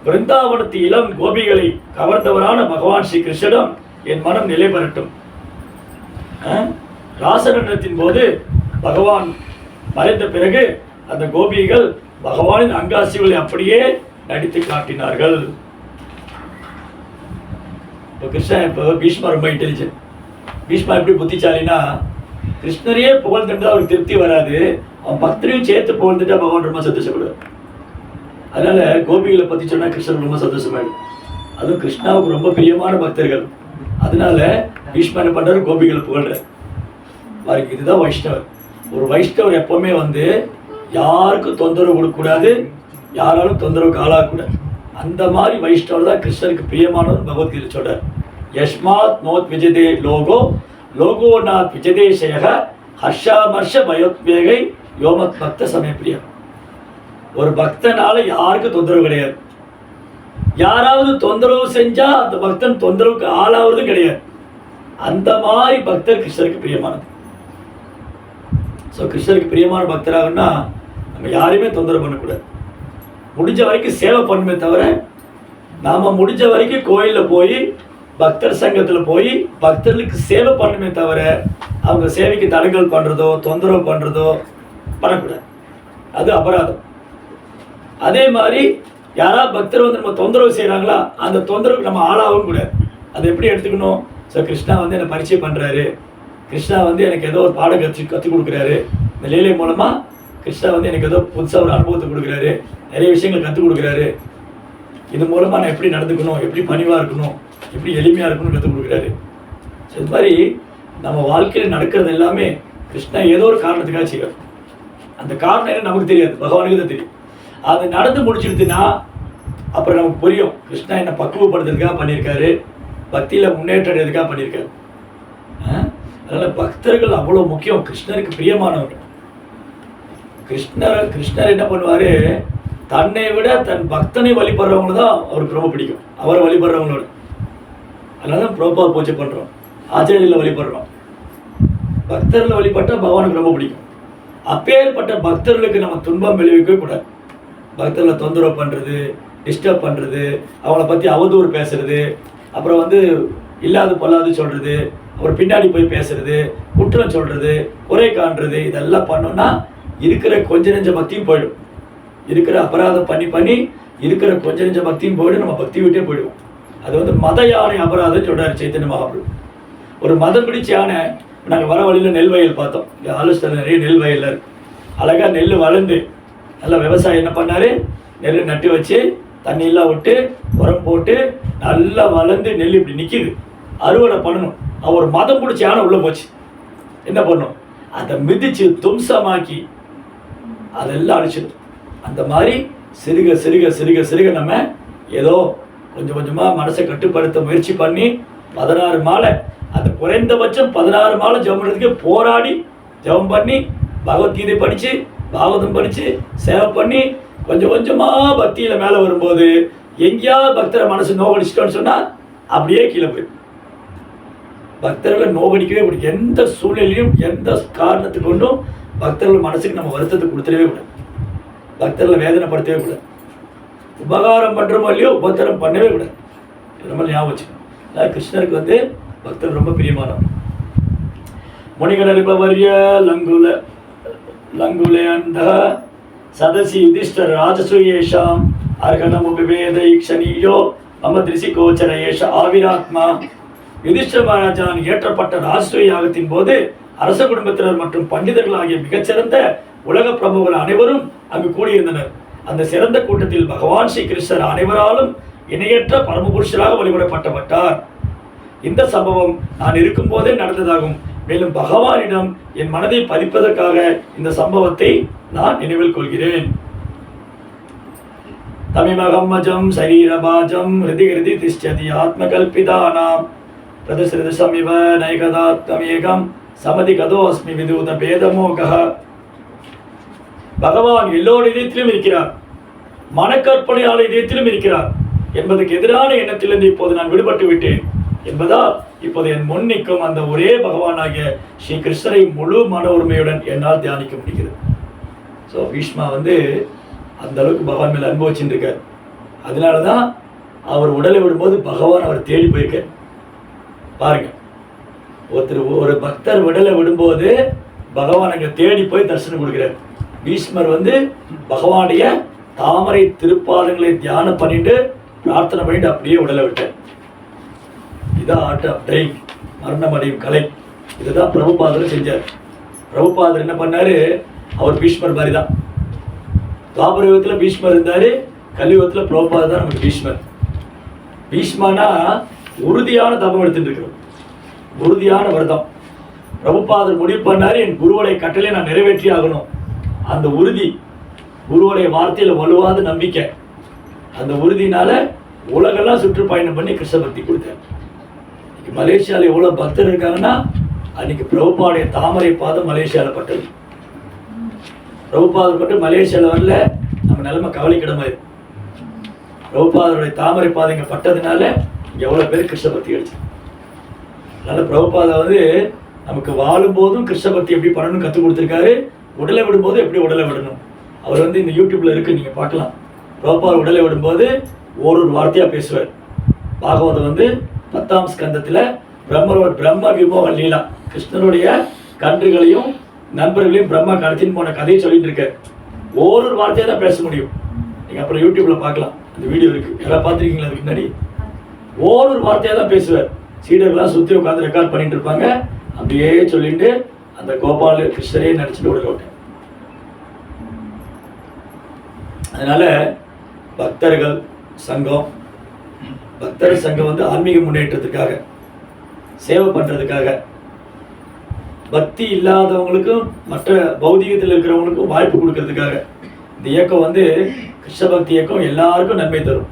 பிருந்தாவனத்து இளம் கோபிகளை கவர்ந்தவரான பகவான் ஸ்ரீ கிருஷ்ணனிடம் என் மனம் நிலை பெறட்டும். ராசநடனத்தின் போது பகவான் மறைந்த பிறகு அந்த கோபிகள் பகவானின் அங்காசிகளை அப்படியே நடித்து காட்டினார்கள். இப்போ கிருஷ்ணன் இப்போ பீஷ்மா ரொம்ப இன்டெலிஜென்ட். பீஷ்மா எப்படி புத்திசாலினா, கிருஷ்ணரையே புகழ்ந்துட்டா அவருக்கு திருப்தி வராது, அவன் பக்தரையும் சேர்த்து புகழ்ந்துட்டா பகவான் ரொம்ப சந்தோஷப்படுவார். அதனால கோபிகளை பற்றி சொன்னா கிருஷ்ணன் ரொம்ப சந்தோஷமாயிடும். அதுவும் கிருஷ்ணாவுக்கு ரொம்ப பிரியமான பக்தர்கள். அதனால பீஷ்மா என்ன பண்றாரு, கோபிகளை புகழ்றார். பாருங்க, இதுதான் வைஷ்ணவர். ஒரு வைஷ்ணவர் எப்பவுமே வந்து யாருக்கும் தொந்தரவு கொடுக்கக்கூடாது, யாராலும் தொந்தரவுக்கு ஆளாகக்கூடாது. அந்த மாதிரி வைஷ்ணவர் தான் கிருஷ்ணருக்கு பிரியமானவர். பகவத்கீதை சொல்றார், யஸ்மாத் நோத் விஜதே லோகோ லோகோ நாத் விஜதே சேக ஹர்ஷாமர்ஷ பயோத்வேகை யோமத் பக்த சமயப்பிரியா. ஒரு பக்தனால யாருக்கும் தொந்தரவு கிடையாது. யாராவது தொந்தரவு செஞ்சா அந்த பக்தன் தொந்தரவுக்கு ஆளாவதும் கிடையாது. அந்த மாதிரி பக்தர் கிருஷ்ணருக்கு பிரியமானது. ஸோ கிருஷ்ணருக்கு பிரியமான பக்தராகனா நம்ம யாரையுமே தொந்தரவு பண்ணக்கூடாது. முடிஞ்ச வரைக்கும் சேவை பண்ணுமே தவிர, நாம் முடிஞ்ச வரைக்கும் கோயிலில் போய் பக்தர் சங்கத்தில் போய் பக்தர்களுக்கு சேவை பண்ணுமே தவிர, அவங்க சேவைக்கு தடைகள் பண்ணுறதோ தொந்தரவு பண்ணுறதோ பண்ணக்கூடாது. அது அபராதம். அதே மாதிரி யாராவது பக்தர் வந்து நம்ம தொந்தரவு செய்கிறாங்களா, அந்த தொந்தரவுக்கு நம்ம ஆளாகவும் கூடாது. அதை எப்படி எடுத்துக்கணும்? ஸோ கிருஷ்ணா வந்து என்னை பரிச்சயம் பண்ணுறாரு, கிருஷ்ணா வந்து எனக்கு ஏதோ ஒரு பாடம் கற்றுக் கொடுக்குறாரு, இந்த லீலை மூலமாக கிருஷ்ணா வந்து எனக்கு ஏதோ புதுசாக ஒரு அனுபவத்தை கொடுக்குறாரு, நிறைய விஷயங்கள் கற்றுக் கொடுக்குறாரு, இது மூலமாக நான் எப்படி நடந்துக்கணும், எப்படி பணிவாக இருக்கணும், எப்படி எளிமையாக இருக்கணும்னு கற்றுக் கொடுக்குறாரு. ஸோ இது மாதிரி நம்ம வாழ்க்கையில் நடக்கிறது எல்லாமே கிருஷ்ணா ஏதோ ஒரு காரணத்துக்காக செய்வார். அந்த காரணம் என்ன நமக்கு தெரியாது, பகவானுக்கு தான் தெரியும். அது நடந்து முடிச்சிடுதுன்னா அப்புறம் நமக்கு புரியும், கிருஷ்ணா என்னை பக்குவப்படுத்துறதுக்காக பண்ணியிருக்காரு, பக்தியில் முன்னேற்றம் எதுக்காக பண்ணியிருக்காரு. அதனால் பக்தர்கள் அவ்வளோ முக்கியம், கிருஷ்ணருக்கு பிரியமானவங்க. கிருஷ்ணர் என்ன பண்ணுவார், தன்னை விட தன் பக்தனை வழிபடுறவங்க தான் அவருக்கு ரொம்ப பிடிக்கும், அவரை வழிபடுறவங்களோட. அதனால தான் பிரபா பூஜை பண்ணுறோம், ஆச்சாரியில் வழிபடுறோம். பக்தர்களை வழிபட்டால் பகவானுக்கு ரொம்ப பிடிக்கும். அப்பேற்பட்ட பக்தர்களுக்கு நம்ம துன்பம் விளைவிக்கவே கூடாது. பக்தர்களை தொந்தரவு பண்ணுறது, டிஸ்டர்ப் பண்ணுறது, அவங்கள பற்றி அவதூறு பேசுறது, அப்புறம் வந்து இல்லாது பொல்லாது சொல்கிறது, அப்புறம் பின்னாடி போய் பேசுறது, குற்றம் சொல்கிறது, குறை காண்றது, இதெல்லாம் பண்ணோன்னா இருக்கிற கொஞ்ச நெஞ்ச பக்தியும் போயிடும். இருக்கிற அபராதம் பண்ணி இருக்கிற கொஞ்ச நெஞ்ச பக்தியும் போயிடும், நம்ம பக்தி விட்டே போயிடுவோம். அது வந்து மத யானை அபராதம் சொல்கிறார் சைத்தன்ய மகாபிரபு. ஒரு மதம் பிடிச்ச யானை. நாங்கள் வர வழியில் நெல் வயல் பார்த்தோம், ஆலோசனை நிறைய நெல் வயலில் இருக்கு. அழகாக நெல் வளர்ந்து நல்லா விவசாயம் என்ன பண்ணார், நெல் நட்டு வச்சு தண்ணியெல்லாம் விட்டு உரம் போட்டு நல்லா வளர்ந்து நெல் இப்படி நிற்கிது, அறுவடை பண்ணணும். அவர் மதம் பிடிச்ச யானை உள்ளே போச்சு, என்ன பண்ணும், அதை மிதித்து தும்சமாக்கி அதெல்லாம் அழிச்சிடும். அந்த மாதிரி சிறுக சிறுக சிறுக சிறுக நம்ம ஏதோ கொஞ்சம் கொஞ்சமாக மனசை கட்டுப்படுத்த முயற்சி பண்ணி 16 மாலை, அந்த குறைந்தபட்சம் 16 மாலை ஜெபம் பண்ணுறதுக்கு போராடி ஜெபம் பண்ணி பகவத்கீதை படித்து பாகவதம் படித்து சேவை பண்ணி கொஞ்சம் கொஞ்சமாக பக்தியில் மேலே வரும்போது எங்கேயாவது பக்தரை மனசு நோவடிச்சிட்டோன்னு சொன்னால் அப்படியே கீழே போயிடும். பக்தர்களை நோவடிக்கவே கூடாது. எந்த சூழ்நிலையும் எந்த காரணத்தை கொண்டும் பக்தர்கள் மனசுக்கு நம்ம வருத்தத்தை கொடுத்துடவே கூடாது. பக்தர்களை வேதனைப்படுத்தவே கூடாது. உபகாரம் பண்ணுறோமோ இல்லையோ உபத்திரம் பண்ணவே கூடாது. ரொம்ப ஞாபகம் வச்சுக்கணும். அதாவது கிருஷ்ணருக்கு வந்து பக்தர் ரொம்ப பிரியமானவர். முனிகணரிபவர்ய லங்குலே அந்த சதசி யுதிஷ்டர் ராஜசூயேஷாம் அர்கணம் உபிவேத ஈக்ஷணியோ மம திருசி கோச்சர ஏஷ ஆவிராத்மா. யுதிஷ்டர மகாராஜான் இயற்றப்பட்ட ராஜசூய யாகத்தின் போது அரச குடும்பத்தினர் மற்றும் பண்டிதர்கள் ஆகிய மிகச்சிறந்த உலக பிரமுகர்கள் அனைவரும் அங்கு கூடியிருந்தனர். அந்த சிறந்த கூட்டத்தில் பகவான் ஸ்ரீ கிருஷ்ணர் அனைவராலும் இணையற்ற பரமபுருஷராக வழிபடப்பட்டப்பட்டார். இந்த சம்பவம் நான் இருக்கும் போதே நடந்ததாகும். மேலும் பகவானிடம் என் மனதை பதிப்பதற்காக இந்த சம்பவத்தை நான் நினைவில் கொள்கிறேன். தமிமகம்மஜம் சரீரபாஜம் ஹிருதி ஹிருதி திஷ்டதி ஆத்மகல்பிதானாம் பிரதசிருதசமிவ நைகதாத்மேகம் சமதி கதோ அஸ்மி விதூத பேதமோகः. பகவான் எல்லோருடைய இதயத்திலும் இருக்கிறார், மனக்கற்பனையாளர் இதயத்திலும் இருக்கிறார் என்பதற்கு எதிரான எண்ணத்திலிருந்து இப்போது நான் விடுபட்டு விட்டேன் என்பதால் இப்போது என் முன் நிற்கும் அந்த ஒரே பகவானாகிய ஸ்ரீ கிருஷ்ணரை முழு மன உரிமையுடன் என்னால் தியானிக்க முடிகிறது. ஸோ பீஷ்மா வந்து அந்த அளவுக்கு பகவான் மேலே அன்பு வச்சுட்டு இருக்கார். அதனால தான் அவர் உடலை விடும்போது பகவான் அவர் தேடி போயிருக்கார். பாருங்க, ஒரு பக்தர் உடலை விடும்போது பகவான் அங்கே தேடி போய் தரிசனம் கொடுக்கிறார். பீஷ்மர் வந்து பகவானுடைய தாமரை திருப்பாதங்களை தியானம் பண்ணிட்டு பிரார்த்தனை பண்ணிட்டு அப்படியே உடலை விட்டார். இதான் ஆர்ட் ஆஃப் டைம், மரணம் அடையும் கலை. இதுதான் பிரபுபாதர் செஞ்சார். பிரபுபாதர் என்ன பண்ணாரு, அவர் பீஷ்மர் மாதிரி தான். துவாபர யுகத்தில் பீஷ்மர் இருந்தார், கலியுகத்தில் பிரபுபாதர் தான் நமக்கு பீஷ்மர். பீஷ்மானா உறுதியான தபம் எடுத்துட்டு இருக்கிறோம், உறுதியான விரதம். பிரபுபாதர் முடிவு பண்ணாரு, என் குருவுடைய கட்டளை நான் நிறைவேற்றி ஆகணும். அந்த உறுதி, குருவுடைய வார்த்தையில வலுவாத நம்பிக்கை, அந்த உறுதினால உலகெல்லாம் சுற்றுப்பயணம் பண்ணி கிருஷ்ண பக்தி கொடுத்தார். மலேசியாவில் எவ்வளோ பக்தர் இருக்காங்கன்னா, அன்னைக்கு பிரபுபாவுடைய தாமரை பாதம் மலேசியாவில் பட்டது. பிரபுபாதர் மட்டும் மலேசியாவில் வரல, நம்ம நிலைமை கவலைக்கிடமாயிரு. பிரபுபாதருடைய தாமரை பாதம் இங்கே பட்டதுனால இங்கே எவ்வளோ பேர் கிருஷ்ண பக்தி கிடைச்சு. அதனால் பிரபுபாதா வந்து நமக்கு வாழும்போதும் கிருஷ்ண பக்தி எப்படி பண்ணணும்னு கற்றுக் கொடுத்துருக்காரு. உடலை விடும்போது எப்படி உடலை விடணும், அவர் வந்து இந்த யூடியூப்ல இருக்கு, நீங்கள் பார்க்கலாம். பிரபுபாதர் உடலை விடும்போது ஒரு வார்த்தையாக பேசுவார். பாகவதம் வந்து 10ஆம் ஸ்கந்தத்தில் பிரம்ம விமோக லீலா, கிருஷ்ணனுடைய கன்றுகளையும் நண்பர்களையும் பிரம்மா கடத்தின்னு போன கதையை சொல்லிட்டு இருக்கார். ஒரு வார்த்தையாக தான் பேச முடியும். நீங்கள் அப்புறம் யூடியூப்ல பார்க்கலாம், அந்த வீடியோ இருக்கு, யாராவது பார்த்துருக்கீங்களா? அதுக்கு முன்னாடி ஒரு வார்த்தையாக தான் பேசுவார். சீடர்கள்லாம் சுற்றி உட்காந்து ரெக்கார்ட் பண்ணிட்டு இருப்பாங்க. அப்படியே சொல்லிட்டு அந்த கோபால் கிருஷ்ணரே நடிச்சுட்டு உடல் விட்டேன். அதனால பக்தர்கள் சங்கம், பக்தர் சங்கம் வந்து ஆன்மீக முன்னேற்றத்துக்காக, சேவை பண்றதுக்காக, பக்தி இல்லாதவங்களுக்கும் மற்ற பௌதிகத்தில் இருக்கிறவங்களுக்கும் வாய்ப்பு கொடுக்கறதுக்காக இந்த இயக்கம் வந்து கிருஷ்ண பக்தி இயக்கம் எல்லாருக்கும் நன்மை தரும்.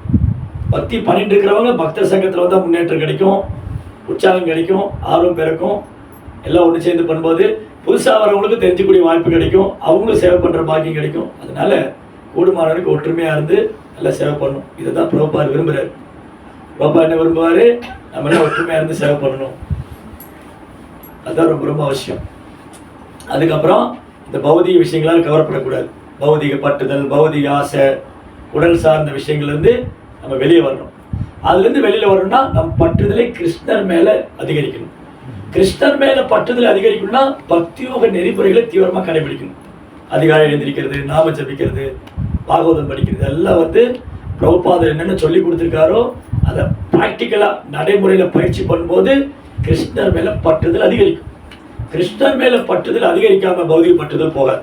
பக்தி பண்ணிட்டு இருக்கிறவங்க பக்தர் சங்கத்தில் வந்தால் முன்னேற்றம் கிடைக்கும், உற்சாகம் கிடைக்கும், ஆர்வம் பிறக்கும். எல்லாம் ஒன்று சேர்ந்து பண்ணும்போது புதுசாக வரவங்களுக்கு தெரிஞ்சுக்கூடிய வாய்ப்பு கிடைக்கும், அவங்களும் சேவை பண்ணுற பாக்கியம் கிடைக்கும். அதனால கூடுமானவருக்கு ஒற்றுமையாக இருந்து நல்லா சேவை பண்ணணும். இதை தான் பிரபுபாதர் விரும்புகிறார். பிரபுபாதர் என்ன விரும்புவார்? நம்ம எல்லாம் ஒற்றுமையாக இருந்து சேவை பண்ணணும். அதுதான் ரொம்ப ரொம்ப அவசியம். அதுக்கப்புறம் இந்த பௌதிக விஷயங்களால் கவரப்படக்கூடாது. பௌதிக பட்டுதல், பௌதிக ஆசை, உடல் சார்ந்த விஷயங்கள்லேருந்து நம்ம வெளியே வரணும். அதுலேருந்து வெளியில் வரணும்னா நம் பட்டுதலை கிருஷ்ணர் மேலே அதிகரிக்கணும். கிருஷ்ணர் மேலே பட்டுதலை அதிகரிக்கணும்னா பக்தியோக நெறிமுறைகளை தீவிரமாக கடைபிடிக்கணும். அதிகாலை எழுந்திருக்கிறது, நாம ஜபிக்கிறது, பாகவதம் படிக்கிறது எல்லாம் வந்து பிரபுபாதர் என்னென்ன சொல்லி கொடுத்துருக்காரோ அதை ப்ராக்டிக்கலாக நடைமுறையில் பயிற்சி பண்ணும்போது கிருஷ்ணர் மேலே பட்டுதல் அதிகரிக்கும். கிருஷ்ணர் மேலே பட்டுதல் அதிகரிக்காம பௌதிக பட்டுதல் போகாது.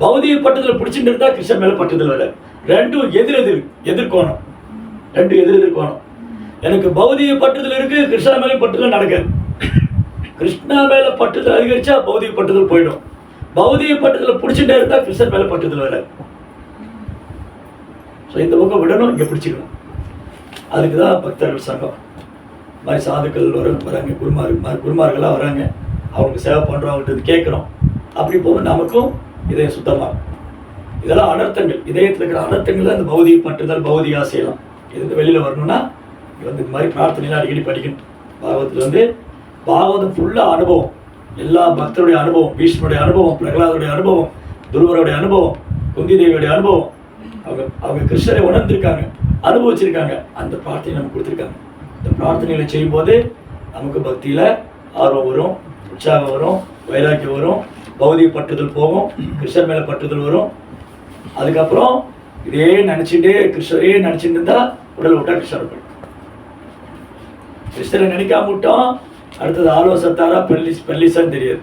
பௌதிக பட்டுதல் பிடிச்சிட்டு இருந்தால் கிருஷ்ணர் மேலே பட்டுதல் வராது. ரெண்டும் எதிர்கோணம், ரெண்டு எதிர்கோணம். எனக்கு பௌதிக பட்டுதல் இருக்கு, கிருஷ்ணா மேலே பட்டுதல் நடக்காது. கிருஷ்ணா மேலே பட்டுதல் அதிகரிச்சா பௌதிக பட்டுதல் போயிடும். பௌதிக பட்டுதலை பிடிச்சிட்டே இருந்தால் கிருஷ்ணர் மேலே பட்டுதல் வராது. ஸோ இந்த பக்கம் விடணும், இங்கே பிடிச்சிக்கணும். அதுக்கு தான் பக்தர்கள் சங்கம் மாதிரி சாதுக்கள் வராங்க, குருமார்களாக வராங்க. அவங்க சேவை பண்ணுறோம், அவங்கள்ட்ட கேட்குறோம். அப்படி போக நமக்கும் இதயம் சுத்தமாகும். இதெல்லாம் அனர்த்தங்கள், இதயத்தில் இருக்கிற அனர்த்தங்கள் தான் இந்த பௌதிக பட்டுதல், பௌதிக ஆசையெல்லாம். இது வெளியில் வரணும்னா வந்து இந்த மாதிரி பிரார்த்தனைலாம் அடிக்கடி படிக்கணும். பாகவத்தில் வந்து பாகவதம் ஃபுல்லாக அனுபவம், எல்லா பக்தருடைய அனுபவம், பீஷ்மருடைய அனுபவம், பிரகலாதருடைய அனுபவம், துருவருடைய அனுபவம், குந்தி தேவியுடைய அனுபவம். அவங்க கிருஷ்ணரை உணர்ந்திருக்காங்க, அனுபவிச்சிருக்காங்க. அந்த பிரார்த்தனை நமக்கு கொடுத்துருக்காங்க. இந்த பிரார்த்தனைகளை செய்யும்போது நமக்கு பக்தியில் ஆர்வம் வரும், உற்சாகம் வரும், வைராக்கியம் வரும், பௌதிக பற்றுதல் போகும், கிருஷ்ணர் மேலே பற்றுதல் வரும். அதுக்கப்புறம் இதே நினச்சிட்டே கிருஷ்ணரையே நினச்சிட்டு இருந்தால் உடல் விட்டா கிருஷ்ணர் போயிடும். கிருஷ்ணரை நினைக்காம விட்டோம், அடுத்தது ஆலோசத்தாரா பெர்லிஸான்னு தெரியாது.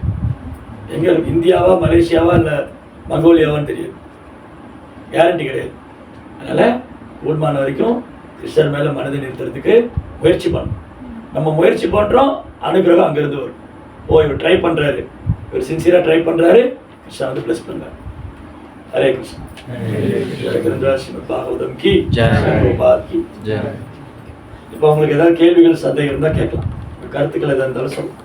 எங்கே இந்தியாவா, மலேசியாவா, இல்லை மங்கோலியாவான்னு தெரியாது, கேரண்டி கிடையாது. அதனால் கூடுமான வரைக்கும் கிருஷ்ணர் மேலே மனதை நிறுத்துறதுக்கு முயற்சி பண்ணணும். நம்ம முயற்சி பண்ணுறோம், அனுகிரகம் அங்கேருந்து வரும். இவர் ட்ரை பண்ணுறாரு, இவர் சின்சியராக ட்ரை பண்ணுறாரு, கிருஷ்ணா வந்து ப்ளஸ் பண்ணுறாரு. ஹரே கிருஷ்ணா. பாகவதம் கி ஜெய். இப்போ உங்களுக்கு ஏதாவது கேள்விகள் சந்தேகம் இருந்தால் கேட்கலாம், கருத்துக்கள் எதாக இருந்தாலும் சொல்லலாம்.